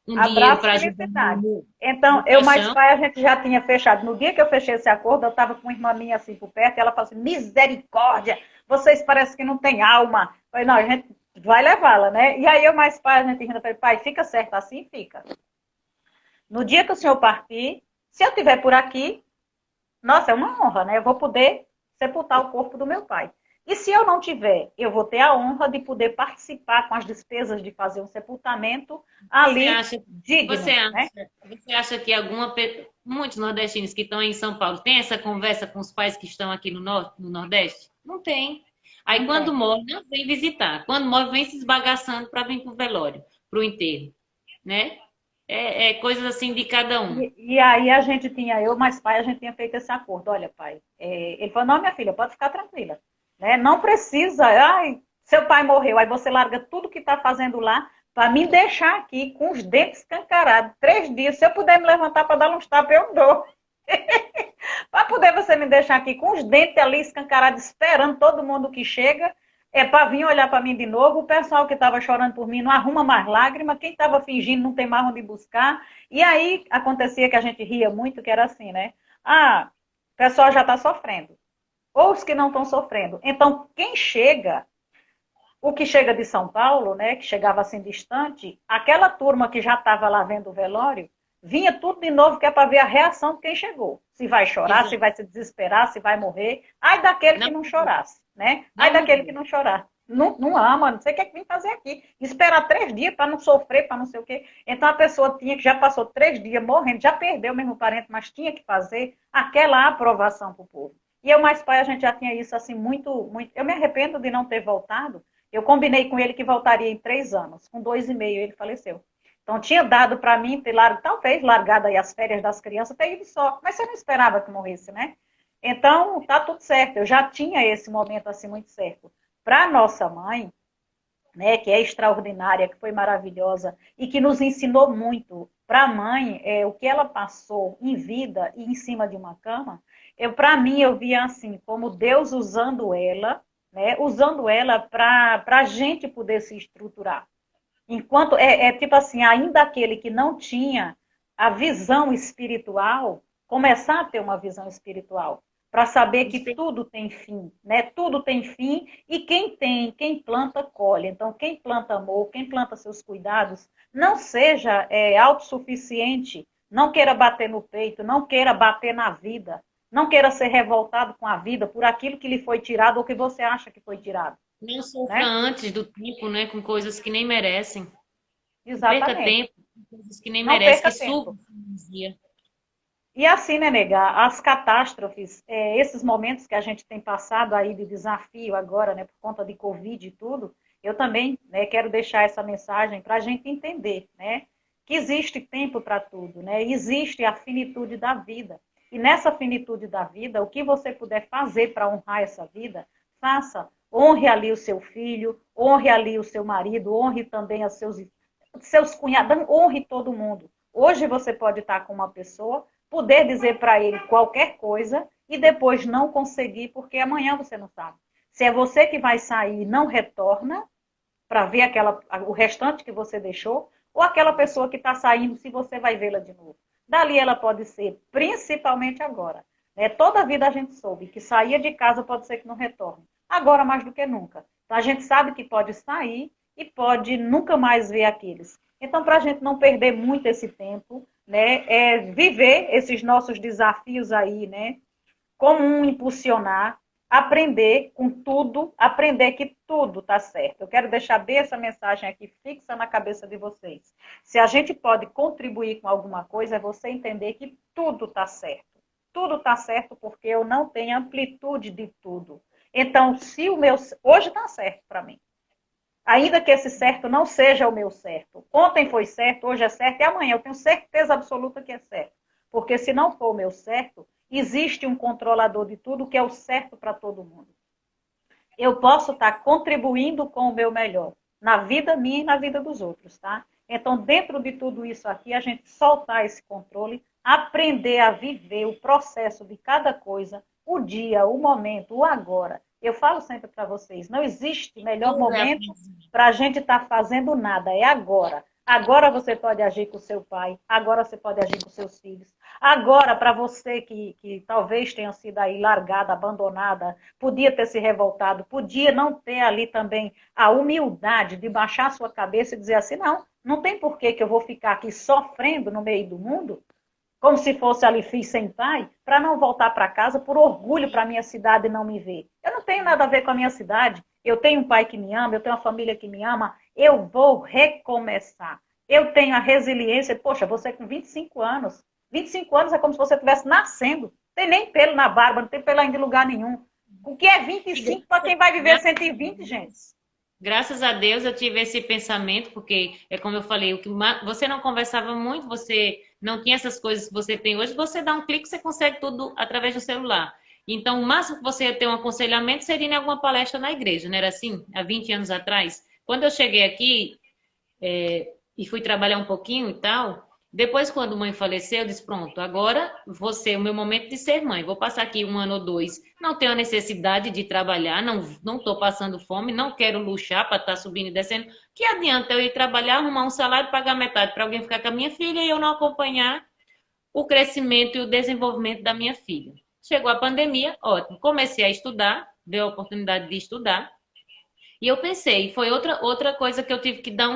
Um dinheiro abraço, para ajudar felicidade. no Então, eu mais caixão. pai, a gente já tinha fechado. No dia que eu fechei esse acordo, eu estava com uma irmã minha assim por perto, e ela falou assim, misericórdia, vocês parecem que não têm alma. Eu falei, não, a gente vai levá-la, né? E aí eu mais pai, a gente rindo, eu falei, pai, fica certo assim? Fica. No dia que o senhor partir, se eu estiver por aqui, nossa, é uma honra, né? Eu vou poder sepultar o corpo do meu pai. E se eu não tiver, eu vou ter a honra de poder participar com as despesas de fazer um sepultamento Você ali acha, você digno, né? acha, você acha que muitos nordestinos que estão aí em São Paulo têm essa conversa com os pais que estão aqui no norte, no Nordeste? Não tem. Aí Não quando tem. morre, não vem visitar. Quando morre, vem se esbagaçando para vir para o velório, para o enterro, né? É coisas assim de cada um. E aí a gente tinha, eu mais pai, a gente tinha feito esse acordo. Olha, pai, ele falou, não, minha filha, pode ficar tranquila. Né? Não precisa, ai, seu pai morreu, aí você larga tudo que está fazendo lá para me deixar aqui com os dentes escancarados. 3 dias, se eu puder me levantar para dar uns tapas, eu dou. Para poder você me deixar aqui com os dentes ali escancarados, esperando todo mundo que chega, para vir olhar para mim de novo. O pessoal que estava chorando por mim não arruma mais lágrima, quem estava fingindo não tem mais onde buscar. E aí acontecia que a gente ria muito, que era assim, né? Ah, o pessoal já está sofrendo. Ou os que não estão sofrendo. Então, quem chega, o que chega de São Paulo, né, que chegava assim distante, aquela turma que já estava lá vendo o velório, vinha tudo de novo, que é para ver a reação de quem chegou. Se vai chorar, se Exato. vai se desesperar, se vai morrer. Ai daquele que Não, não chorasse, né? Ai não daquele que morreu. não chorar. Não, não ama, não sei o que é que vem fazer aqui. Esperar 3 dias para não sofrer, para não sei o quê. Então a pessoa tinha que já passou 3 dias morrendo, já perdeu mesmo o parente, mas tinha que fazer aquela aprovação para o povo. E eu mais pai, a gente já tinha isso assim muito, muito. Eu me arrependo de não ter voltado. Eu combinei com ele que voltaria em 3 anos. Com 2 e meio ele faleceu. Então tinha dado para mim ter talvez largado aí as férias das crianças, ter ido só. Mas você não esperava que morresse, né? Então tá tudo certo. Eu já tinha esse momento assim muito certo. Para nossa mãe, né, que é extraordinária, que foi maravilhosa e que nos ensinou muito. Para a mãe, o que ela passou em vida e em cima de uma cama, para mim eu via assim, como Deus usando ela, né, usando ela para a gente poder se estruturar. Enquanto tipo assim, ainda aquele que não tinha a visão espiritual, começar a ter uma visão espiritual. para saber que tudo tem fim, né? Tudo tem fim e quem planta, colhe. Então, quem planta amor, quem planta seus cuidados, não seja autossuficiente, não queira bater no peito, não queira bater na vida, não queira ser revoltado com a vida por aquilo que lhe foi tirado ou que você acha que foi tirado, Não sofra né? antes do tempo, né? Com coisas que nem merecem. Não perca Exatamente. tempo com coisas que nem Não merecem, perca que tempo. subam um dia. E assim, né, nega, as catástrofes, esses momentos que a gente tem passado aí de desafio agora, né, por conta de Covid e tudo, eu também, né, quero deixar essa mensagem para a gente entender, né, que existe tempo para tudo, né, existe a finitude da vida. E nessa finitude da vida, o que você puder fazer para honrar essa vida, faça. Honre ali o seu filho, honre ali o seu marido, honre também os seus cunhados, honre todo mundo. Hoje você pode estar com uma pessoa, poder dizer para ele qualquer coisa e depois não conseguir, porque amanhã você não sabe. Se é você que vai sair e não retorna para ver o restante que você deixou, ou aquela pessoa que está saindo, se você vai vê-la de novo. Dali ela pode ser, principalmente agora. Né? Toda a vida a gente soube que saía de casa pode ser que não retorne. Agora mais do que nunca. Então a gente sabe que pode sair e pode nunca mais ver aqueles. Então, para a gente não perder muito esse tempo, né, viver esses nossos desafios aí, né, como impulsionar, aprender com tudo, aprender que tudo está certo. Eu quero deixar bem essa mensagem aqui fixa na cabeça de vocês. Se a gente pode contribuir com alguma coisa, é você entender que tudo está certo. Tudo está certo porque eu não tenho amplitude de tudo. Então, se o meu... Hoje está certo para mim. Ainda que esse certo não seja o meu certo. Ontem foi certo, hoje é certo e amanhã eu tenho certeza absoluta que é certo. Porque se não for o meu certo, existe um controlador de tudo que é o certo para todo mundo. Eu posso estar contribuindo com o meu melhor, na vida minha e na vida dos outros, tá? Então, dentro de tudo isso aqui, a gente soltar esse controle, aprender a viver o processo de cada coisa, o dia, o momento, o agora. Eu falo sempre para vocês, não existe melhor Tudo é momento aprendiz. para a gente estar fazendo nada, é agora. Agora você pode agir com seu pai, agora você pode agir com seus filhos. Agora, para você que talvez tenha sido aí largada, abandonada, podia ter se revoltado, podia não ter ali também a humildade de baixar a sua cabeça e dizer assim, não tem porquê que eu vou ficar aqui sofrendo no meio do mundo, como se fosse ali filho sem pai, para não voltar para casa por orgulho para minha cidade não me ver. Eu não tenho nada a ver com a minha cidade. Eu tenho um pai que me ama, eu tenho uma família que me ama. Eu vou recomeçar. Eu tenho a resiliência. Poxa, você com 25 anos. 25 anos é como se você estivesse nascendo. Não tem nem pelo na barba, não tem pelo ainda em lugar nenhum. O que é 25 para quem vai viver 120, gente? Graças a Deus eu tive esse pensamento, porque é como eu falei, você não conversava muito, você não tinha essas coisas que você tem hoje, você dá um clique, você consegue tudo através do celular. Então, o máximo que você ia ter um aconselhamento seria em alguma palestra na igreja, não era assim? Há 20 anos atrás. Quando eu cheguei aqui, e fui trabalhar um pouquinho e tal. Depois, quando mãe faleceu, eu disse, pronto, agora você, o meu momento de ser mãe. Vou passar aqui um ano ou dois. Não tenho a necessidade de trabalhar, não estou passando fome, não quero luxar para estar subindo e descendo. Que adianta eu ir trabalhar, arrumar um salário, pagar metade para alguém ficar com a minha filha e eu não acompanhar o crescimento e o desenvolvimento da minha filha. Chegou a pandemia, ótimo. Comecei a estudar, deu a oportunidade de estudar. E eu pensei, foi outra coisa que eu tive que dar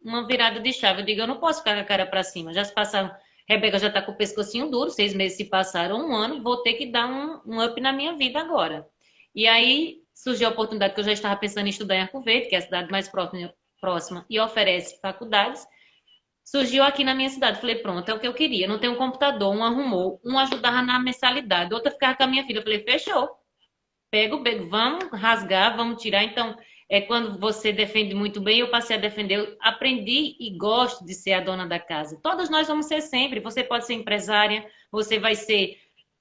uma virada de chave. Eu digo, eu não posso ficar com a cara para cima. Já se passaram, Rebeca já está com o pescocinho duro, 6 meses se passaram, um ano, vou ter que dar um up na minha vida agora. E aí surgiu a oportunidade que eu já estava pensando em estudar em Arco Verde, que é a cidade mais próxima e oferece faculdades. Surgiu aqui na minha cidade. Falei, pronto, é o que eu queria. Não tem um computador, um arrumou, um ajudava na mensalidade, outra ficava com a minha filha. Eu falei, fechou. Pega o beco, vamos rasgar, vamos tirar. Então, quando você defende muito bem, eu passei a defender. Eu aprendi e gosto de ser a dona da casa. Todos nós vamos ser sempre. Você pode ser empresária, você vai ser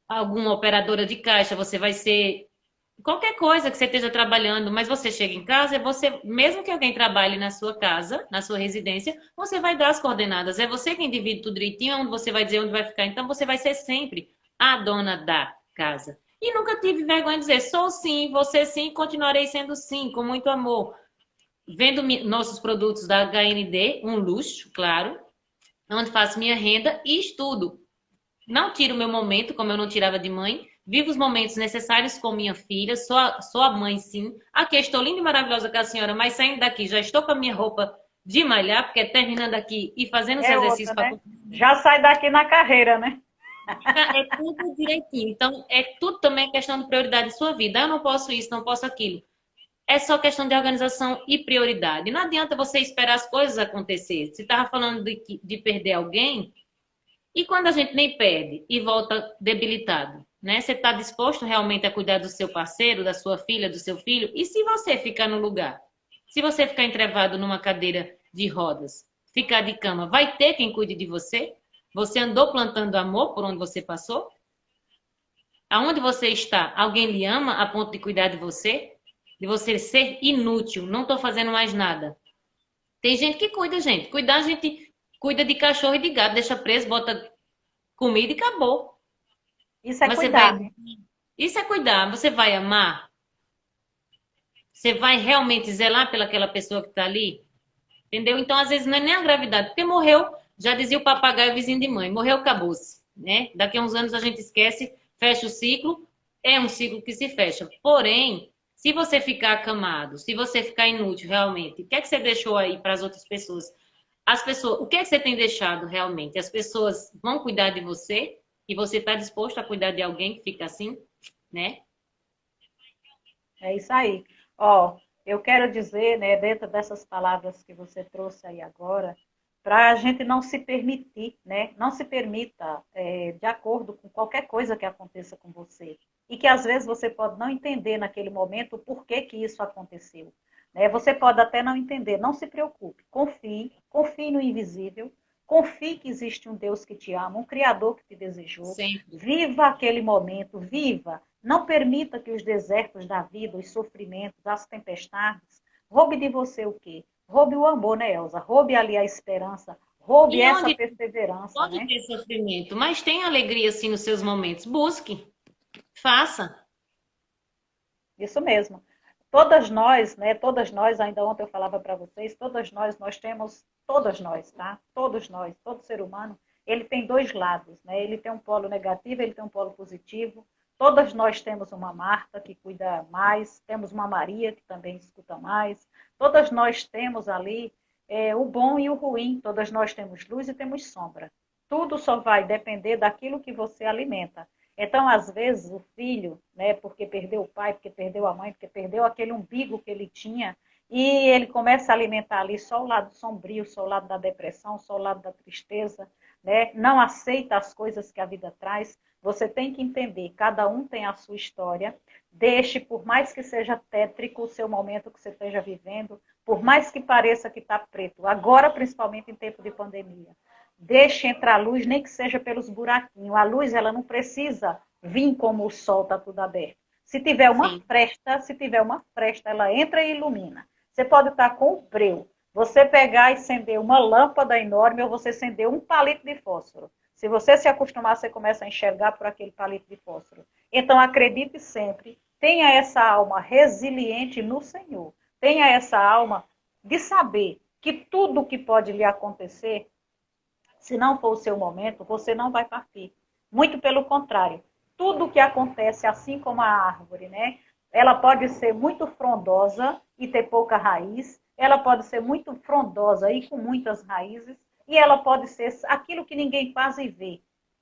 alguma operadora de caixa, você vai ser qualquer coisa que você esteja trabalhando, mas você chega em casa, mesmo que alguém trabalhe na sua casa, na sua residência, você vai dar as coordenadas. É você quem divide tudo direitinho, onde você vai dizer onde vai ficar. Então, você vai ser sempre a dona da casa. E nunca tive vergonha de dizer, sou sim, você sim, continuarei sendo sim, com muito amor. Vendo nossos produtos da HND, um luxo, claro, onde faço minha renda e estudo. Não tiro o meu momento, como eu não tirava de mãe. Vivo os momentos necessários com minha filha. Sou a mãe, sim. Aqui estou linda e maravilhosa com a senhora, mas saindo daqui já estou com a minha roupa de malhar, porque é terminando aqui e fazendo os É outra, exercícios para né? Já sai daqui na carreira, né? é tudo direitinho. Então, é tudo também questão de prioridade de sua vida. Eu não posso isso, não posso aquilo. É só questão de organização e prioridade. Não adianta você esperar as coisas acontecer. Se estava falando de perder alguém, e quando a gente nem perde e volta debilitado, né? Você está disposto realmente a cuidar do seu parceiro, da sua filha, do seu filho? E se você ficar no lugar? Se você ficar entrevado numa cadeira de rodas, ficar de cama, vai ter quem cuide de você? Você andou plantando amor por onde você passou? Aonde você está? Alguém lhe ama a ponto de cuidar de você? De você ser inútil, não estou fazendo mais nada. Tem gente que cuida, gente. Cuidar, a gente cuida de cachorro e de gato, deixa preso, bota comida e acabou. Isso é Mas você cuidar. vai. Isso é cuidar. Você vai amar? Você vai realmente zelar pelaquela pessoa que está ali? Entendeu? Então, às vezes, não é nem a gravidade, porque morreu, já dizia o papagaio vizinho de mãe, morreu, acabou-se. Né? Daqui a uns anos a gente esquece, fecha o ciclo, é um ciclo que se fecha. Porém, se você ficar acamado, se você ficar inútil realmente, o que é que você deixou aí para as outras pessoas? As pessoas, o que é que você tem deixado realmente? As pessoas vão cuidar de você e você está disposto a cuidar de alguém que fica assim, né? É isso aí. Ó, eu quero dizer, né, dentro dessas palavras que você trouxe aí agora, para a gente não se permitir, né? Não se permita, de acordo com qualquer coisa que aconteça com você. E que às vezes você pode não entender naquele momento o porquê que isso aconteceu. Né? Você pode até não entender, não se preocupe. Confie no invisível, confie que existe um Deus que te ama, um Criador que te desejou. Sempre. Viva aquele momento, viva. Não permita que os desertos da vida, os sofrimentos, as tempestades, roube de você o quê? Roube o amor, né, Elza? Roube ali a esperança, roube E essa onde perseverança, pode né? ter sofrimento, mas tem alegria assim nos seus momentos. Busque, faça. Isso mesmo. Todas nós, né? Todas nós, ainda ontem eu falava para vocês, nós temos, todas nós, tá? Todos nós, todo ser humano, ele tem dois lados, né? Ele tem um polo negativo, ele tem um polo positivo. Todas nós temos uma Marta que cuida mais, temos uma Maria que também escuta mais. Todas nós temos ali o bom e o ruim. Todas nós temos luz e temos sombra. Tudo só vai depender daquilo que você alimenta. Então, às vezes, o filho, né, porque perdeu o pai, porque perdeu a mãe, porque perdeu aquele umbigo que ele tinha, e ele começa a alimentar ali só o lado sombrio, só o lado da depressão, só o lado da tristeza, né? Não aceita as coisas que a vida traz. Você tem que entender, cada um tem a sua história. Deixe, por mais que seja tétrico o seu momento que você esteja vivendo, por mais que pareça que está preto, agora principalmente em tempo de pandemia. Deixe entrar a luz, nem que seja pelos buraquinhos. A luz, ela não precisa vir como o sol está tudo aberto. Sim. Se tiver uma fresta, ela entra e ilumina. Você pode estar com o breu. Você pegar e acender uma lâmpada enorme ou você acender um palito de fósforo. Se você se acostumar, você começa a enxergar por aquele palito de fósforo. Então, acredite sempre, tenha essa alma resiliente no Senhor. Tenha essa alma de saber que tudo que pode lhe acontecer, se não for o seu momento, você não vai partir. Muito pelo contrário. Tudo que acontece, assim como a árvore, né? Ela pode ser muito frondosa e ter pouca raiz. Ela pode ser muito frondosa e com muitas raízes. E ela pode ser aquilo que ninguém quase vê.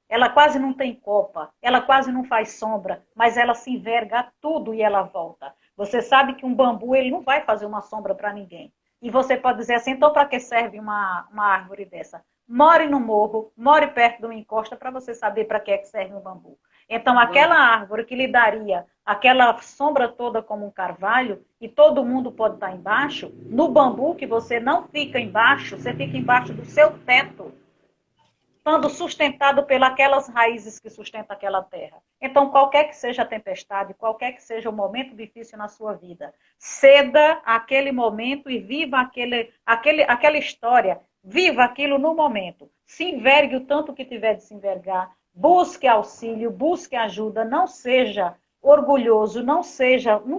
Ela quase não tem copa, ela quase não faz sombra, mas ela se enverga a tudo e ela volta. Você sabe que um bambu ele não vai fazer uma sombra para ninguém. E você pode dizer assim, então para que serve uma árvore dessa? More no morro, more perto de uma encosta para você saber para que é que serve um bambu. Então, aquela árvore que lhe daria aquela sombra toda como um carvalho, e todo mundo pode estar embaixo, no bambu que você não fica embaixo, você fica embaixo do seu teto, estando sustentado pelas raízes que sustentam aquela terra. Então, qualquer que seja a tempestade, qualquer que seja o momento difícil na sua vida, ceda aquele momento e viva aquela história. Viva aquilo no momento. Se envergue o tanto que tiver de se envergar. Busque auxílio, busque ajuda. Não seja orgulhoso, não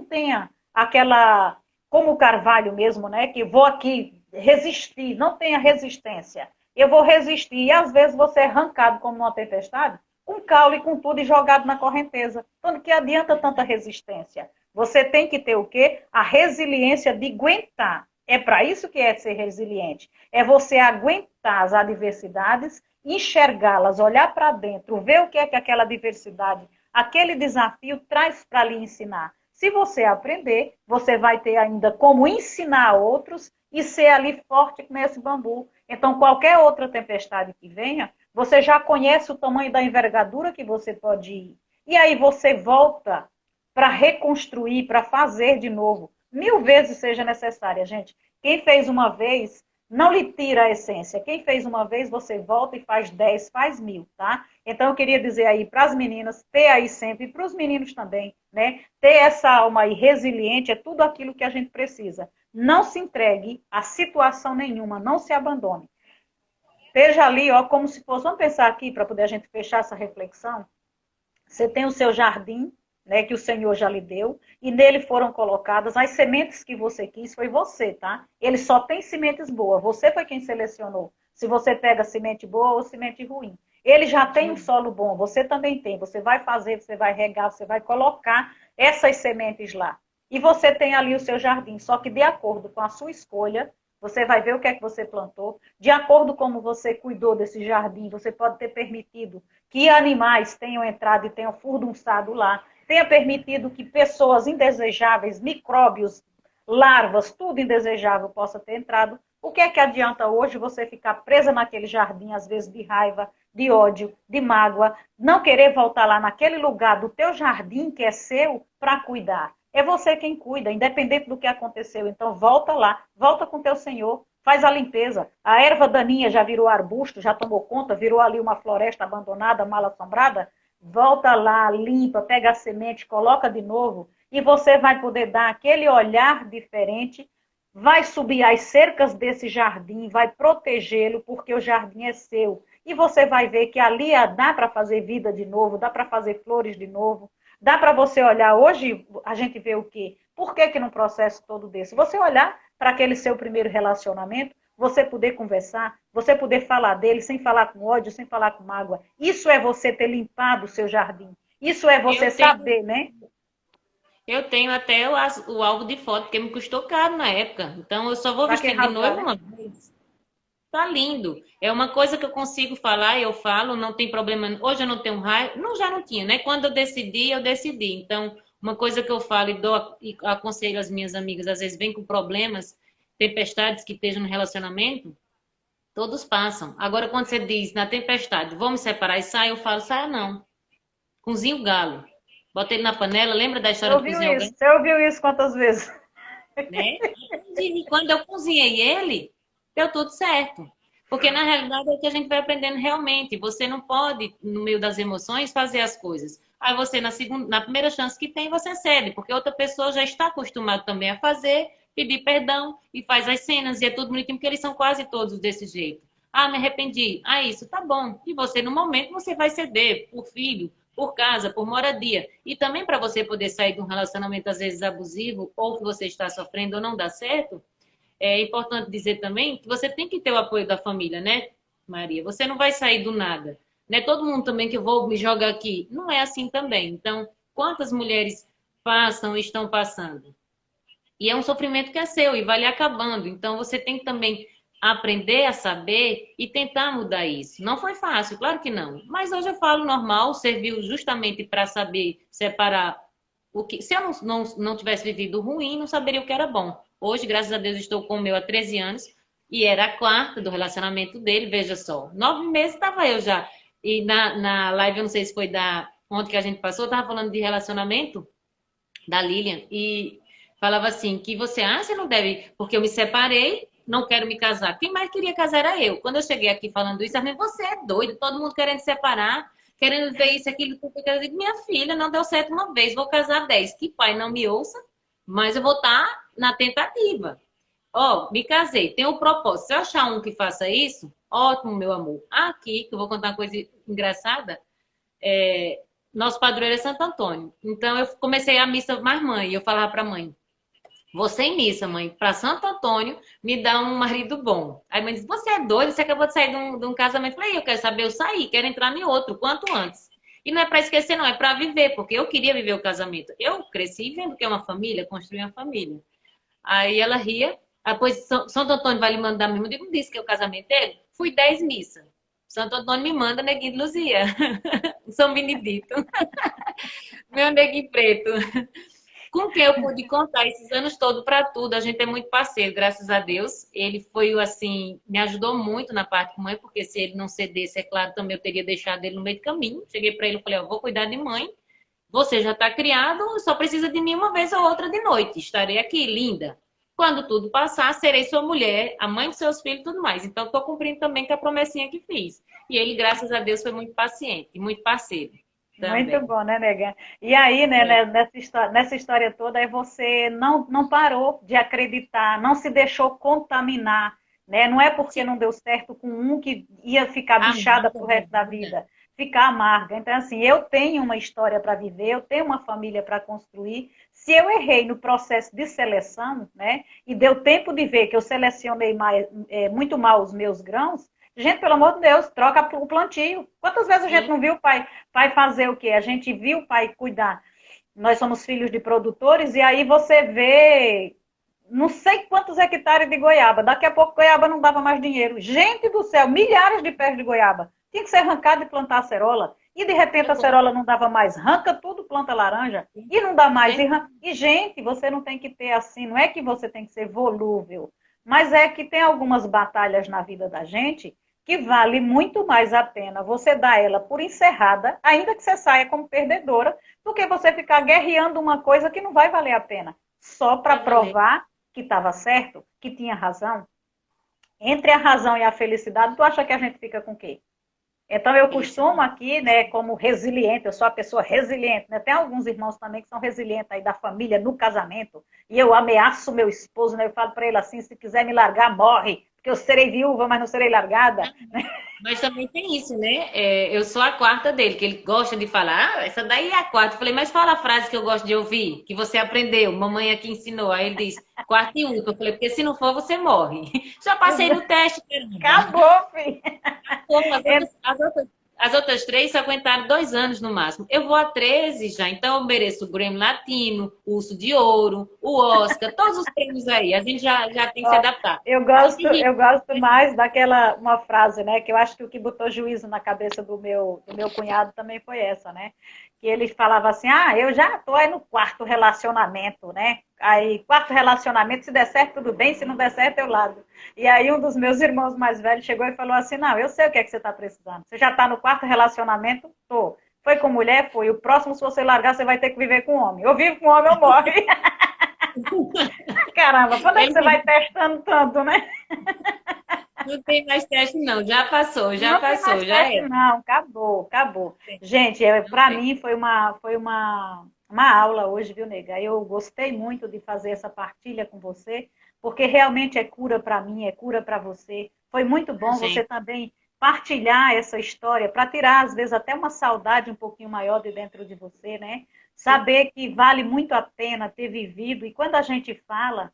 tenha aquela, como o Carvalho mesmo, né? Que vou aqui resistir. Não tenha resistência. Eu vou resistir. E às vezes você é arrancado como uma tempestade. com caule, com tudo e jogado na correnteza. Então, que adianta tanta resistência? Você tem que ter o quê? A resiliência de aguentar. É para isso que é ser resiliente. É você aguentar as adversidades, enxergá-las, olhar para dentro, ver o que é que aquela adversidade, aquele desafio traz para lhe ensinar. Se você aprender, você vai ter ainda como ensinar a outros e ser ali forte nesse bambu. Então, qualquer outra tempestade que venha, você já conhece o tamanho da envergadura que você pode ir. E aí você volta para reconstruir, para fazer de novo. 1000 vezes seja necessária, gente. Quem fez uma vez, não lhe tira a essência. Quem fez uma vez, você volta e faz 10, faz 1000, tá? Então, eu queria dizer aí para as meninas, ter aí sempre, e para os meninos também, né? Ter essa alma aí resiliente é tudo aquilo que a gente precisa. Não se entregue a situação nenhuma, não se abandone. Esteja ali, ó, como se fosse, vamos pensar aqui, para poder a gente fechar essa reflexão. Você tem o seu jardim, né, que o Senhor já lhe deu, e nele foram colocadas as sementes que você quis, foi você, tá? Ele só tem sementes boas, você foi quem selecionou. Se você pega semente boa ou semente ruim. Ele já tem um solo bom, você também tem. Você vai fazer, você vai regar, você vai colocar essas sementes lá. E você tem ali o seu jardim, só que de acordo com a sua escolha, você vai ver o que é que você plantou. De acordo com como você cuidou desse jardim, você pode ter permitido que animais tenham entrado e tenham furdunçado lá. Tenha permitido que pessoas indesejáveis, micróbios, larvas, tudo indesejável possa ter entrado. O que é que adianta hoje você ficar presa naquele jardim, às vezes de raiva, de ódio, de mágoa, não querer voltar lá naquele lugar do teu jardim que é seu para cuidar? É você quem cuida, independente do que aconteceu. Então volta lá, volta com teu Senhor, faz a limpeza. A erva daninha já virou arbusto, já tomou conta, virou ali uma floresta abandonada, mal assombrada. Volta lá, limpa, pega a semente, coloca de novo e você vai poder dar aquele olhar diferente, vai subir as cercas desse jardim, vai protegê-lo porque o jardim é seu. E você vai ver que ali dá para fazer vida de novo, dá para fazer flores de novo, dá para você olhar. Hoje a gente vê o quê? Por que num processo todo desse? Você olhar para aquele seu primeiro relacionamento, você poder conversar, você poder falar dele sem falar com ódio, sem falar com mágoa. Isso é você ter limpado o seu jardim. Isso é você saber, né? Eu tenho até o álbum de foto, porque me custou caro na época. Então, eu só vou vestir de noiva uma vez. Tá lindo. É uma coisa que eu consigo falar, eu falo, não tem problema. Hoje eu não tenho raiva. Não, já não tinha, né? Quando eu decidi, eu decidi. Então, uma coisa que eu falo e aconselho as minhas amigas, às vezes vem com problemas, tempestades que estejam no relacionamento, todos passam. Agora, quando você diz na tempestade, vamos separar e sai, eu falo, saia não. Cozinha o galo. Bota ele na panela, lembra da história do cozinhar o galo? Você ouviu isso quantas vezes? Né? E quando eu cozinhei ele, deu tudo certo. Porque na realidade é que a gente vai aprendendo realmente. Você não pode, no meio das emoções, fazer as coisas. Aí você, na primeira chance que tem, você cede. Porque outra pessoa já está acostumada também a fazer, pedir perdão e faz as cenas. E é tudo bonitinho, porque eles são quase todos desse jeito. Ah, me arrependi. Ah, isso, tá bom. E você, no momento, você vai ceder por filho, por casa, por moradia. E também para você poder sair de um relacionamento, às vezes, abusivo, ou que você está sofrendo ou não dá certo, é importante dizer também que você tem que ter o apoio da família, né, Maria? Você não vai sair do nada. Não é todo mundo também que eu vou me jogar aqui. Não é assim também. Então, quantas mulheres passam e estão passando? E é um sofrimento que é seu e vai lhe acabando. Então, você tem que também aprender a saber e tentar mudar isso. Não foi fácil, claro que não. Mas hoje eu falo normal, serviu justamente para saber separar o que. Se eu não tivesse vivido ruim, não saberia o que era bom. Hoje, graças a Deus, estou com o meu há 13 anos e era a quarta do relacionamento dele, veja só. 9 meses estava eu já. E na live, eu não sei se foi ontem que a gente passou, eu estava falando de relacionamento da Lilian e falava assim, que você acha não deve, porque eu me separei, não quero me casar. Quem mais queria casar era eu. Quando eu cheguei aqui falando isso, você é doido, todo mundo querendo separar, querendo ver isso, aquilo. Eu digo, minha filha, não deu certo uma vez, vou casar 10. Que pai não me ouça, mas eu vou estar na tentativa. Ó, me casei, tenho o propósito. Se eu achar um que faça isso, ótimo, meu amor. Aqui, que eu vou contar uma coisa engraçada, nosso padroeiro é Santo Antônio. Então, eu comecei a missa mais mãe, e eu falava para a mãe, você em missa, mãe, para Santo Antônio, me dá um marido bom. Aí a mãe disse, você é doido, você acabou de sair de um casamento. Eu falei, eu quero saber, eu saí, quero entrar em outro, quanto antes. E não é para esquecer, não, é para viver, porque eu queria viver o casamento. Eu cresci vendo que é uma família, construí uma família. Aí ela ria. Depois, Santo Antônio vai lhe mandar mesmo. Eu digo, não disse que é o casamento dele? Fui 10 missas. Santo Antônio me manda neguinho de Luzia. São Benedito. Meu neguinho preto. Com quem eu pude contar esses anos todos para tudo. A gente é muito parceiro, graças a Deus. Ele foi, assim, me ajudou muito na parte de mãe, porque se ele não cedesse, é claro, também eu teria deixado ele no meio do caminho. Cheguei para ele e falei, ó, vou cuidar de mãe. Você já está criado, só precisa de mim uma vez ou outra de noite. Estarei aqui, linda. Quando tudo passar, serei sua mulher, a mãe de seus filhos e tudo mais. Então, estou cumprindo também com a promessinha que fiz. E ele, graças a Deus, foi muito paciente e muito parceiro Muito também. bom, né, nega? E aí, É. né, nessa história toda, aí você não parou de acreditar, não se deixou contaminar, né? Não é porque Sim, não deu certo com um que ia ficar bichada amada pro da resto da vida. vida, ficar amarga. Então, assim, eu tenho uma história para viver, eu tenho uma família para construir. Se eu errei no processo de seleção, né, e deu tempo de ver que eu selecionei muito mal os meus grãos, gente, pelo amor de Deus, troca o plantio. Quantas vezes a gente Sim, não viu o pai fazer o quê? A gente viu o pai cuidar. Nós somos filhos de produtores e aí você vê não sei quantos hectares de goiaba. Daqui a pouco goiaba não dava mais dinheiro. Gente do céu, milhares de pés de goiaba. Tinha que ser arrancado e plantar acerola. E de repente a foi bom. acerola não dava mais. Arranca tudo, planta laranja. E não dá mais. Gente, E gente, você não tem que ter assim, não é que você tem que ser volúvel, mas é que tem algumas batalhas na vida da gente que vale muito mais a pena você dar ela por encerrada, ainda que você saia como perdedora, do que você ficar guerreando uma coisa que não vai valer a pena, só para vai valer. provar que estava certo, que tinha razão. Entre a razão e a felicidade, tu acha que a gente fica com o quê? Então, eu Isso. costumo aqui, né, como resiliente, eu sou a pessoa resiliente, né? Tem alguns irmãos também que são resilientes aí da família no casamento, e eu ameaço meu esposo, né? Eu falo para ele assim, se quiser me largar, morre, porque eu serei viúva, mas não serei largada. Mas também tem isso, né? Eu sou a quarta dele, que ele gosta de falar. Ah, essa daí é a quarta. Eu falei, mas fala a frase que eu gosto de ouvir, que você aprendeu, mamãe aqui ensinou. Aí ele diz, quarta e última. Eu falei, porque se não for, você morre. Já passei no teste, caramba. Acabou, filho. Como as outras três só aguentaram 2 anos no máximo. Eu vou a 13 já, então eu mereço o Grêmio Latino, o Urso de Ouro, o Oscar, todos os prêmios aí. A gente já tem que se Ó, adaptar. eu Mas gosto, Henrique, eu gosto mais daquela uma frase, né? Que eu acho que o que botou juízo na cabeça do meu cunhado também foi essa, né? Que ele falava assim: ah, eu já tô aí no quarto relacionamento, né? Aí, quarto relacionamento, se der certo, tudo bem, se não der certo, eu largo. E aí, um dos meus irmãos mais velhos chegou e falou assim: não, eu sei o que é que você está precisando. Você já está no quarto relacionamento? Tô. Foi com mulher? Foi. O próximo, se você largar, você vai ter que viver com homem. Eu vivo com homem, eu morro. Caramba, quando é que você vai ele testando tanto, né? não tem mais teste, não. Já Não tem passou, mais já teste, era. não. Acabou, acabou. Gente, Não para tem. mim foi uma aula hoje, viu, nega? Eu gostei muito de fazer essa partilha com você, porque realmente é cura para mim, é cura para você. Foi muito bom você Gente, também partilhar essa história, para tirar, às vezes, até uma saudade um pouquinho maior de dentro de você, né? sim, Saber que vale muito a pena ter vivido. E quando a gente fala,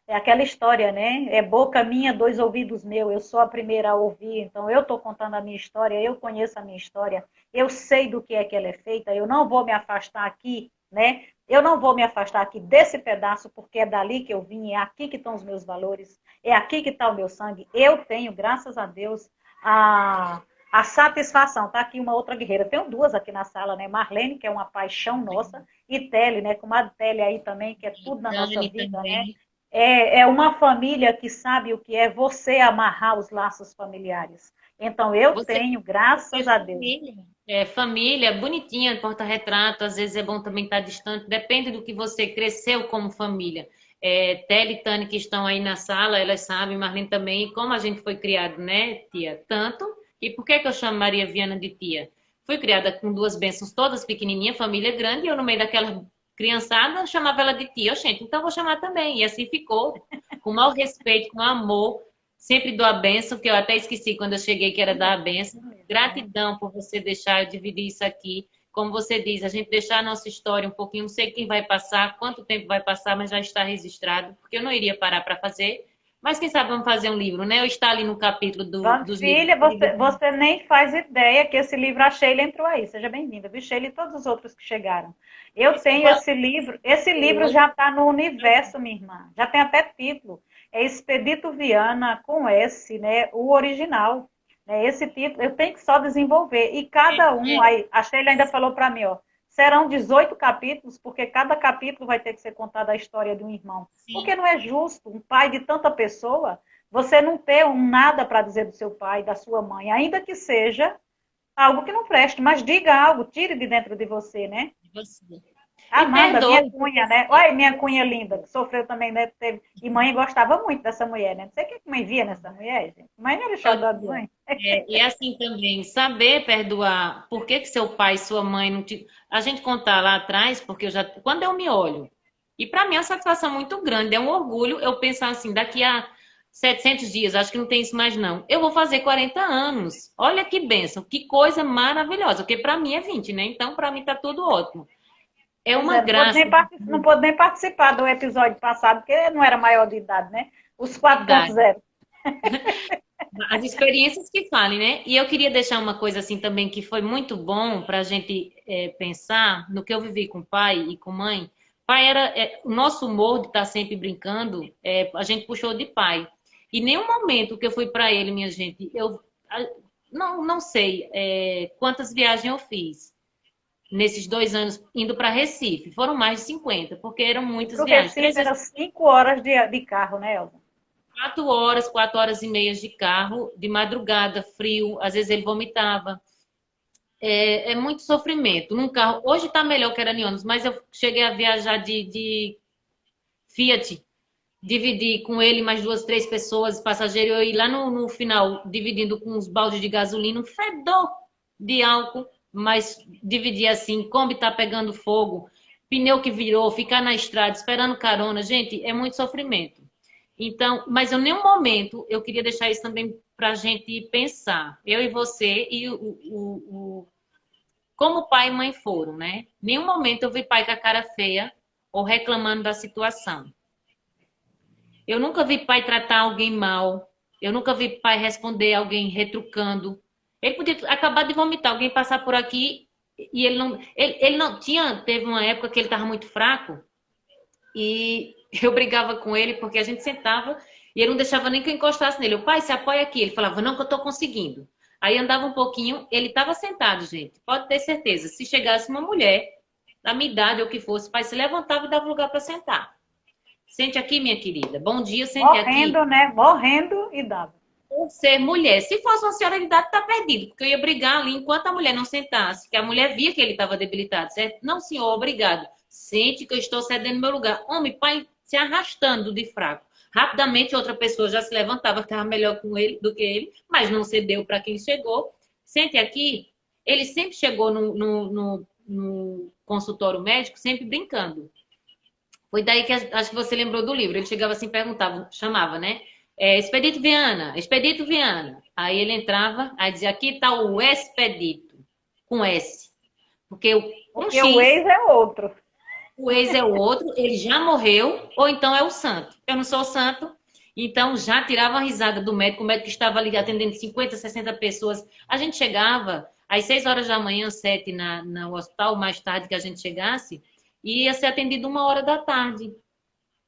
é aquela história, né? É boca minha, dois ouvidos meus. Eu sou a primeira a ouvir, então eu estou contando a minha história, eu conheço a minha história, eu sei do que é que ela é feita. Eu não vou me afastar aqui, né? Eu não vou me afastar aqui desse pedaço, porque é dali que eu vim, é aqui que estão os meus valores, é aqui que está o meu sangue. Eu tenho, graças a Deus, a satisfação. Tá aqui uma outra guerreira. Tenho duas aqui na sala, né? Marlene, que é uma paixão nossa, e Tele, né? Comadre Tele aí também, que é tudo na nossa Dani vida, né? também. É uma família que sabe o que é você amarrar os laços familiares. Então, eu Você tenho, é graças a Deus. família. É família, bonitinha, porta-retrato, às vezes é bom também estar distante, depende do que você cresceu como família. Tele e Tani que estão aí na sala, elas sabem, Marlene também, e como a gente foi criado, né, tia? Tanto, e por que que eu chamo Maria Viana de tia? Fui criada com duas bênçãos, todas pequenininhas, família grande, e eu no meio daquela criançada chamava ela de tia. Gente, então eu vou chamar também. E assim ficou, com o maior respeito, com amor. Sempre dou a benção, que eu até esqueci quando eu cheguei que era dar a benção. Gratidão por você deixar eu dividir isso aqui. Como você diz, a gente deixar a nossa história um pouquinho, não sei quem vai passar, quanto tempo vai passar, mas já está registrado, porque eu não iria parar para fazer. Mas quem sabe vamos fazer um livro, né? Eu estar ali no capítulo Vamos, dos livros. filha, você nem faz ideia que esse livro, a Sheila entrou aí. Seja bem-vinda, viu, Sheila, e todos os outros que chegaram. Eu Esse tenho esse livro valor. já está no universo, minha irmã. Já tem até título. É Expedito Viana com S, né? O original. Né? Esse título eu tenho que só desenvolver. E cada um, aí, a Sheila ainda falou para mim, ó, serão 18 capítulos, porque cada capítulo vai ter que ser contada a história de um irmão. Sim. Porque não é justo um pai de tanta pessoa você não ter nada para dizer do seu pai, da sua mãe, ainda que seja algo que não preste, mas diga algo, tire de dentro de você, né? Você. E Amanda, minha perdoe. cunha, né? Olha, minha cunha linda, que sofreu também, né? Teve... E mãe gostava muito dessa mulher, né? Não sei o que mãe via nessa mulher, gente. Mãe não era xodó de mãe. E assim também, saber perdoar. Por que que seu pai e sua mãe não te. A gente contar lá atrás, porque eu já. Quando eu me olho, e para mim é uma satisfação muito grande, é um orgulho eu pensar assim, daqui a 700 dias, acho que não tem isso mais não. Eu vou fazer 40 anos. Olha que bênção, que coisa maravilhosa, porque para mim é 20, né? Então para mim tá tudo ótimo. É Pois uma é, graça, não pôde nem participar do episódio passado, porque não era maior de idade, né? Os verdade. 4.0. As experiências que falem, né? E eu queria deixar uma coisa assim também que foi muito bom para a gente pensar no que eu vivi com pai e com mãe. Pai era o nosso humor de estar sempre brincando, a gente puxou de pai. E nenhum momento que eu fui para ele, minha gente, não sei quantas viagens eu fiz nesses 2 anos indo para Recife. Foram mais de 50, porque eram E muitas para o viagens. Recife era 5 horas de carro, né, Elza? 4 horas, 4 horas e meia de carro, de madrugada, frio, às vezes ele vomitava. É muito sofrimento. Num carro, hoje está melhor que era em ônibus, mas eu cheguei a viajar de Fiat, dividir com ele mais 2, 3 pessoas, passageiro, eu ir lá no final, dividindo com uns baldes de gasolina, um fedor de álcool, mas dividir assim, Kombi tá pegando fogo, pneu que virou, ficar na estrada esperando carona, gente, é muito sofrimento. Então, mas em nenhum momento eu queria deixar isso também para a gente pensar, eu e você e como pai e mãe foram, né? Nenhum momento eu vi pai com a cara feia ou reclamando da situação. Eu nunca vi pai tratar alguém mal. Eu nunca vi pai responder alguém retrucando. Ele podia acabar de vomitar, alguém passar por aqui e ele não tinha, teve uma época que ele estava muito fraco e eu brigava com ele porque a gente sentava e ele não deixava nem que eu encostasse nele. O pai, se apoia aqui. Ele falava, não, que eu estou conseguindo. Aí andava um pouquinho, ele estava sentado, gente. Pode ter certeza. Se chegasse uma mulher da minha idade ou que fosse, o pai se levantava e dava lugar para sentar. Sente aqui, minha querida. Bom dia, sente aqui. Morrendo, né? Morrendo e dava. Por ser mulher. Se fosse uma senhora de idade, tá perdido. Porque eu ia brigar ali enquanto a mulher não sentasse. Que a mulher via que ele estava debilitado, certo? Não, senhor, obrigado. Sente que eu estou cedendo meu lugar. Homem, pai se arrastando de fraco. Rapidamente outra pessoa já se levantava, que estava melhor com ele do que ele, mas não cedeu para quem chegou. Sente aqui. Ele sempre chegou no consultório médico, sempre brincando. Foi daí que acho que você lembrou do livro. Ele chegava assim, perguntava, chamava, né? Expedito Viana, Expedito Viana. Aí ele entrava, aí dizia, aqui está o Expedito, com S. Porque Porque o ex é outro. o ex é o outro, ele já morreu, ou então é o santo. Eu não sou o santo, então já tirava a risada do médico, o médico estava ali atendendo 50, 60 pessoas. A gente chegava às 6 horas da manhã, 7 no hospital, mais tarde que a gente chegasse, e ia ser atendido 1 hora da tarde.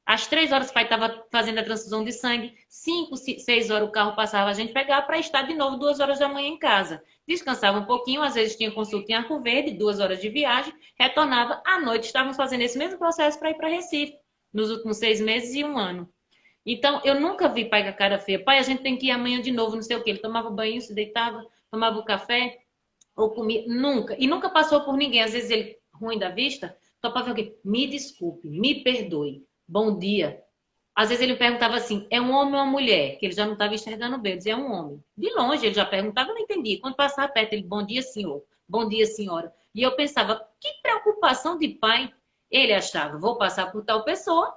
Às 3 horas o pai estava fazendo a transfusão de sangue. 5, 6 horas o carro passava, a gente pegava para estar de novo 2 horas da manhã em casa. Descansava um pouquinho, às vezes tinha consulta em Arco Verde, 2 horas de viagem, retornava. À noite estávamos fazendo esse mesmo processo para ir para Recife, nos últimos 6 meses e 1 ano. Então, eu nunca vi pai com a cara feia. Pai, a gente tem que ir amanhã de novo, não sei o quê. Ele tomava banho, se deitava, tomava o café, ou comia. Nunca. E nunca passou por ninguém. Às vezes ele, ruim da vista, só para ver alguém. Me desculpe, me perdoe. Bom dia. Às vezes ele perguntava assim, é um homem ou uma mulher? Que ele já não estava enxergando bem. Ele dizia, é um homem. De longe ele já perguntava, eu não entendia. Quando passava perto, ele, bom dia, senhor. Bom dia, senhora. E eu pensava, que preocupação de pai. Ele achava, vou passar por tal pessoa.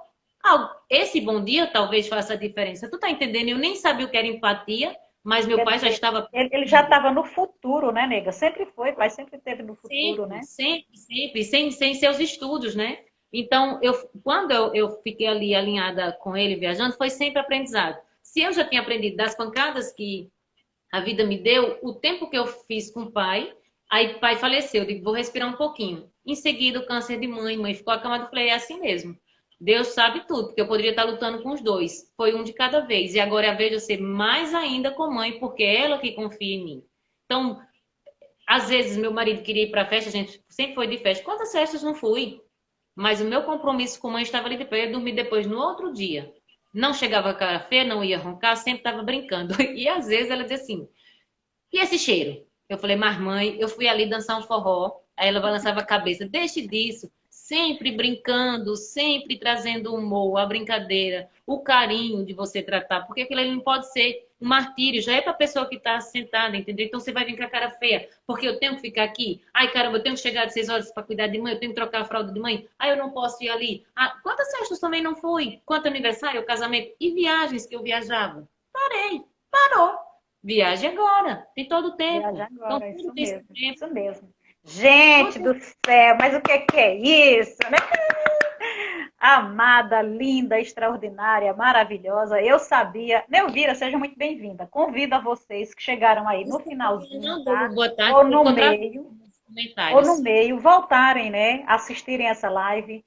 Esse bom dia talvez faça a diferença. Tu tá entendendo? Eu nem sabia o que era empatia, mas meu Quer pai já dizer, estava... ele já estava no futuro, né, nega? Sempre foi, pai sempre esteve no futuro, Sempre, né? sempre, sempre, sem seus estudos, né? Então, quando eu fiquei ali alinhada com ele, viajando, foi sempre aprendizado. Se eu já tinha aprendido das pancadas que a vida me deu, o tempo que eu fiz com o pai, aí o pai faleceu, eu digo, vou respirar um pouquinho. Em seguida, o câncer de mãe ficou acamada, eu falei, é assim mesmo. Deus sabe tudo, porque eu poderia estar lutando com os dois. Foi um de cada vez. E agora é a vez de eu ser mais ainda com a mãe, porque é ela que confia em mim. Então, às vezes, meu marido queria ir para festa, a gente sempre foi de festa. Quantas festas não fui? Mas o meu compromisso com a mãe estava ali depois. Eu ia dormir depois no outro dia. Não chegava a cara feia, não ia roncar, sempre estava brincando. E às vezes ela dizia assim, e esse cheiro? Eu falei, mas mãe, eu fui ali dançar um forró. Aí ela balançava a cabeça, deixe disso. Sempre brincando, sempre trazendo o humor, a brincadeira, o carinho de você tratar. Porque aquilo ali não pode ser um martírio, já é para a pessoa que está sentada, entendeu? Então você vai vir com a cara feia, porque eu tenho que ficar aqui. Ai, caramba, eu tenho que chegar às 6 horas para cuidar de mãe, eu tenho que trocar a fralda de mãe. Ai, eu não posso ir ali. Ah, quantas festas também não fui? Quanto aniversário, casamento e viagens que eu viajava? Parei, parou. Viaje agora, tem todo o tempo. Viaja Então, agora, tudo isso tem esse mesmo, tempo. isso mesmo. Gente do céu, mas o que é isso, né? Amada, linda, extraordinária, maravilhosa. Eu sabia. Nelvira, seja muito bem-vinda. Convido a vocês que chegaram aí no finalzinho, Não, tá? boa tarde, Ou vou no encontrar meio. nos Ou no comentários. meio, voltarem, né, assistirem essa live.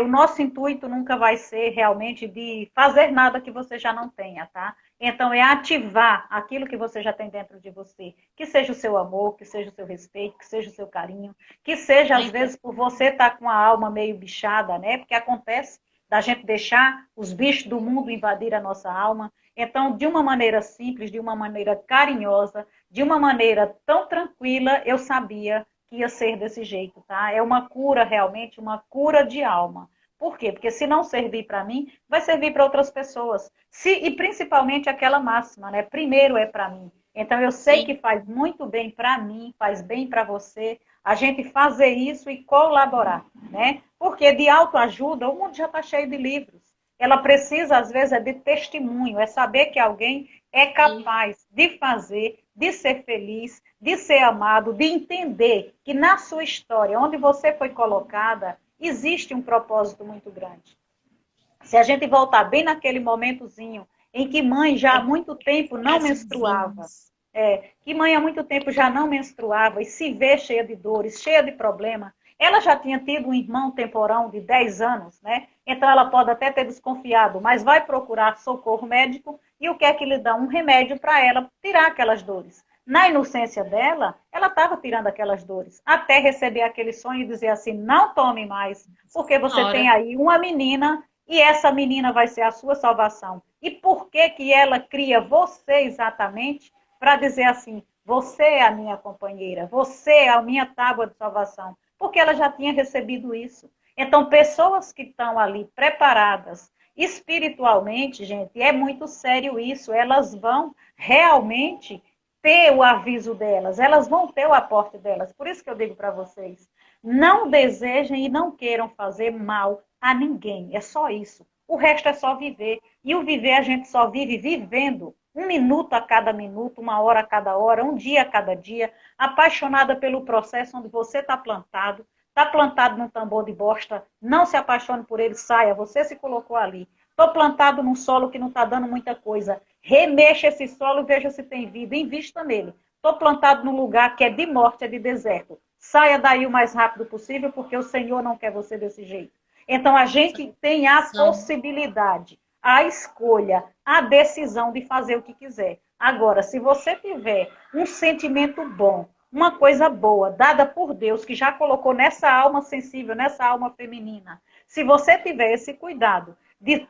O nosso intuito nunca vai ser realmente de fazer nada que você já não tenha, tá? Então, é ativar aquilo que você já tem dentro de você. Que seja o seu amor, que seja o seu respeito, que seja o seu carinho, que seja, às vezes, por você estar com a alma meio bichada, né? Porque acontece da gente deixar os bichos do mundo invadir a nossa alma. Então, de uma maneira simples, de uma maneira carinhosa, de uma maneira tão tranquila, eu sabia que ia ser desse jeito, tá? É uma cura realmente, uma cura de alma. Por quê? Porque se não servir para mim, vai servir para outras pessoas. E principalmente aquela máxima, né? Primeiro é para mim. Então eu sei que Sim, faz muito bem para mim, faz bem para você, a gente fazer isso e colaborar, né? Porque de autoajuda, o mundo já está cheio de livros. Ela precisa, às vezes, é de testemunho, é saber que alguém é sim. capaz de fazer, de ser feliz, de ser amado, de entender que na sua história, onde você foi colocada, existe um propósito muito grande. Se a gente voltar bem naquele momentozinho em que mãe já há muito tempo não menstruava, Coraçõezinhos. que mãe há muito tempo já não menstruava e se vê cheia de dores, cheia de problema, ela já tinha tido um irmão temporão de 10 anos, né? Então ela pode até ter desconfiado, mas vai procurar socorro médico e o que é que lhe dá? Um remédio para ela tirar aquelas dores. Na inocência dela, ela estava tirando aquelas dores, até receber aquele sonho e dizer assim, não tome mais, porque você Senhora, tem aí uma menina e essa menina vai ser a sua salvação. E por que que ela cria você exatamente para dizer assim, você é a minha companheira, você é a minha tábua de salvação, porque ela já tinha recebido isso. Então, pessoas que estão ali preparadas espiritualmente, gente, é muito sério isso, elas vão realmente ter o aviso delas, elas vão ter o aporte delas. Por isso que eu digo para vocês, não desejem e não queiram fazer mal a ninguém, é só isso. O resto é só viver. E o viver a gente só vive vivendo. Um minuto a cada minuto, uma hora a cada hora, um dia a cada dia, apaixonada pelo processo onde você está plantado num tambor de bosta, não se apaixone por ele, saia, você se colocou ali. Estou plantado num solo que não está dando muita coisa, remexa esse solo e veja se tem vida, invista nele. Estou plantado num lugar que é de morte, é de deserto. Saia daí o mais rápido possível, porque o Senhor não quer você desse jeito. Então, a gente tem a são. possibilidade, a escolha, a decisão de fazer o que quiser. Agora, se você tiver um sentimento bom, uma coisa boa, dada por Deus, que já colocou nessa alma sensível, nessa alma feminina, se você tiver esse cuidado de,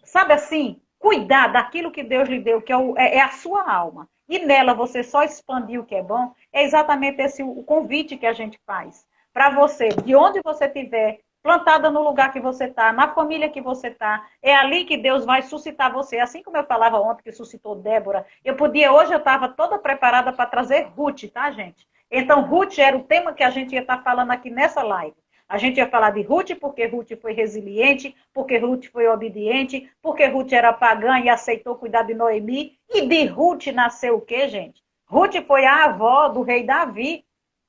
sabe assim, cuidar daquilo que Deus lhe deu, que é a sua alma, e nela você só expandir o que é bom, é exatamente esse o convite que a gente faz. Para você, de onde você estiver, plantada no lugar que você está, na família que você está, é ali que Deus vai suscitar você. Assim como eu falava ontem que suscitou Débora, hoje eu estava toda preparada para trazer Ruth, tá, gente? Então, Ruth era o tema que a gente ia estar falando aqui nessa live. A gente ia falar de Ruth porque Ruth foi resiliente, porque Ruth foi obediente, porque Ruth era pagã e aceitou cuidar de Noemi. E de Ruth nasceu o quê, gente? Ruth foi a avó do rei Davi.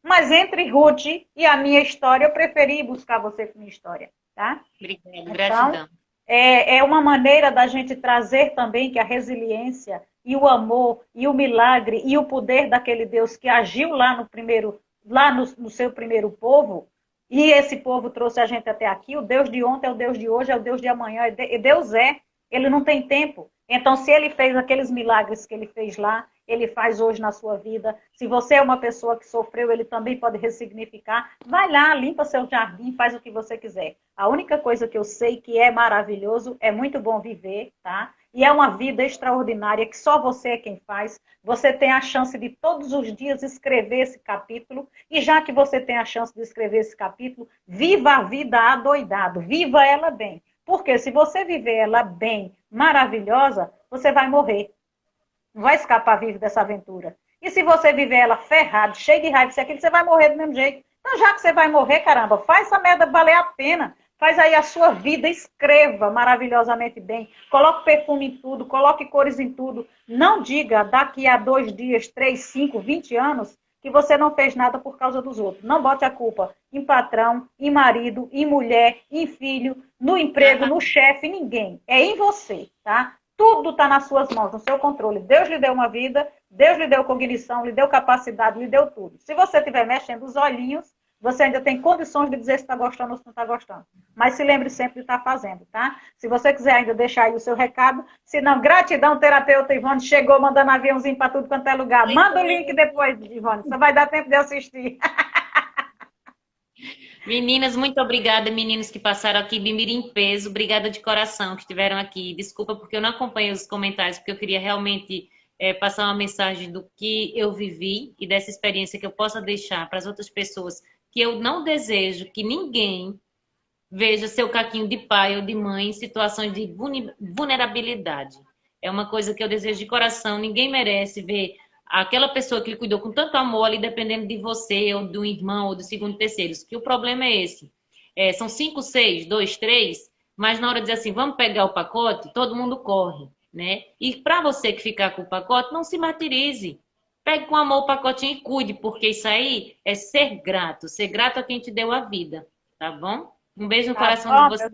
Mas entre Ruth e a minha história, eu preferi buscar você com minha história, tá? Obrigada, Então, gratidão. É uma maneira da gente trazer também que a resiliência e o amor e o milagre e o poder daquele Deus que agiu lá no primeiro, lá no seu primeiro povo, e esse povo trouxe a gente até aqui. O Deus de ontem é o Deus de hoje, é o Deus de amanhã, e Deus ele não tem tempo. Então, se ele fez aqueles milagres que ele fez lá, ele faz hoje na sua vida. Se você é uma pessoa que sofreu, ele também pode ressignificar. Vai lá, limpa seu jardim, faz o que você quiser. A única coisa que eu sei que é maravilhoso, é muito bom viver, tá? E é uma vida extraordinária que só você é quem faz. Você tem a chance de todos os dias escrever esse capítulo. E já que você tem a chance de escrever esse capítulo, viva a vida adoidado, viva ela bem. Porque se você viver ela bem, maravilhosa, você vai morrer. Não vai escapar vivo dessa aventura. E se você viver ela ferrado, cheio de raiva, aquilo, você vai morrer do mesmo jeito. Então, já que você vai morrer, caramba, faz essa merda valer a pena. Faz aí a sua vida, escreva maravilhosamente bem. Coloque perfume em tudo, coloque cores em tudo. Não diga daqui a 2 dias, 3, 5, 20 anos que você não fez nada por causa dos outros. Não bote a culpa em patrão, em marido, em mulher, em filho, no emprego, no chefe, ninguém. É em você, tá? Tudo está nas suas mãos, no seu controle. Deus lhe deu uma vida, Deus lhe deu cognição, lhe deu capacidade, lhe deu tudo. Se você estiver mexendo os olhinhos, você ainda tem condições de dizer se está gostando ou se não está gostando. Mas se lembre sempre de estar fazendo, tá? Se você quiser ainda deixar aí o seu recado, se não, gratidão, terapeuta Ivone, chegou mandando aviãozinho para tudo quanto é lugar. Manda o link depois, Ivone, só vai dar tempo de eu assistir. Meninas, muito obrigada, meninos que passaram aqui, Bimiri em peso, obrigada de coração que estiveram aqui. Desculpa porque eu não acompanhei os comentários, porque eu queria realmente passar uma mensagem do que eu vivi e dessa experiência que eu possa deixar para as outras pessoas, que eu não desejo que ninguém veja seu caquinho de pai ou de mãe em situações de vulnerabilidade. É uma coisa que eu desejo de coração, ninguém merece ver aquela pessoa que lhe cuidou com tanto amor ali dependendo de você, ou do irmão, ou do segundo terceiro. Que o problema é esse. São 5, 6, 2, 3, mas na hora de dizer assim, vamos pegar o pacote, todo mundo corre, né? E para você que ficar com o pacote, não se martirize. Pegue com amor o pacotinho e cuide, porque isso aí é ser grato a quem te deu a vida, tá bom? Um beijo no coração de vocês.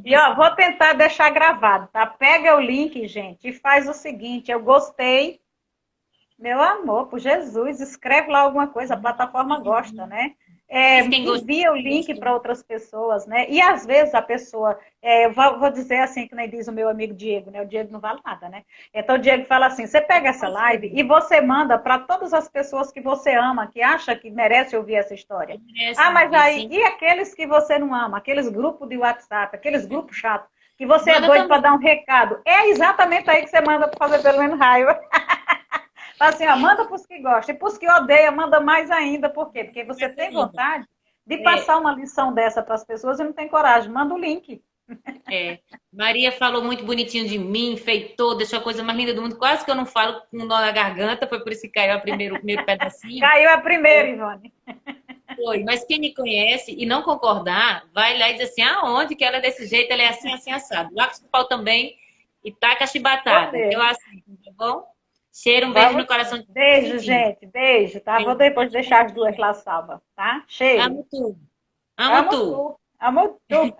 E ó, vou tentar deixar gravado, tá? Pega o link, gente, e faz o seguinte, eu gostei. Meu amor, por Jesus, escreve lá alguma coisa, a plataforma gosta, né? Envia o link para outras pessoas, né? E às vezes a pessoa, eu vou dizer assim, que nem diz o meu amigo Diego, né? O Diego não vale nada, né? Então o Diego fala assim, você pega essa live e você manda para todas as pessoas que você ama, que acha que merece ouvir essa história. Mas aí, e aqueles que você não ama? Aqueles grupos de WhatsApp, aqueles grupos chatos, que você é doido para dar um recado. É exatamente aí que você manda para fazer pelo menos raiva. Assim, ó, manda para os que gostam. E para os que odeiam, manda mais ainda. Por quê? Porque você tem vontade de passar uma lição dessa para as pessoas e não tem coragem. Manda o link. Maria falou muito bonitinho de mim, enfeitou, deixou a coisa mais linda do mundo. Quase que eu não falo com um nó na garganta, foi por isso que caiu o primeiro pedacinho. Caiu a primeira, Ivone. Foi, mas quem me conhece e não concordar, vai lá e diz assim, aonde que ela é desse jeito, ela é assim, assim, assado. Lá com o pau também e taca a chibatada. Eu assim, tá bom? Cheiro, um beijo no coração. Beijo, gente. Beijo, tá? Vou depois deixar as duas lá salvas, tá? Cheiro. Amo tu. Amo tu. Amo tu.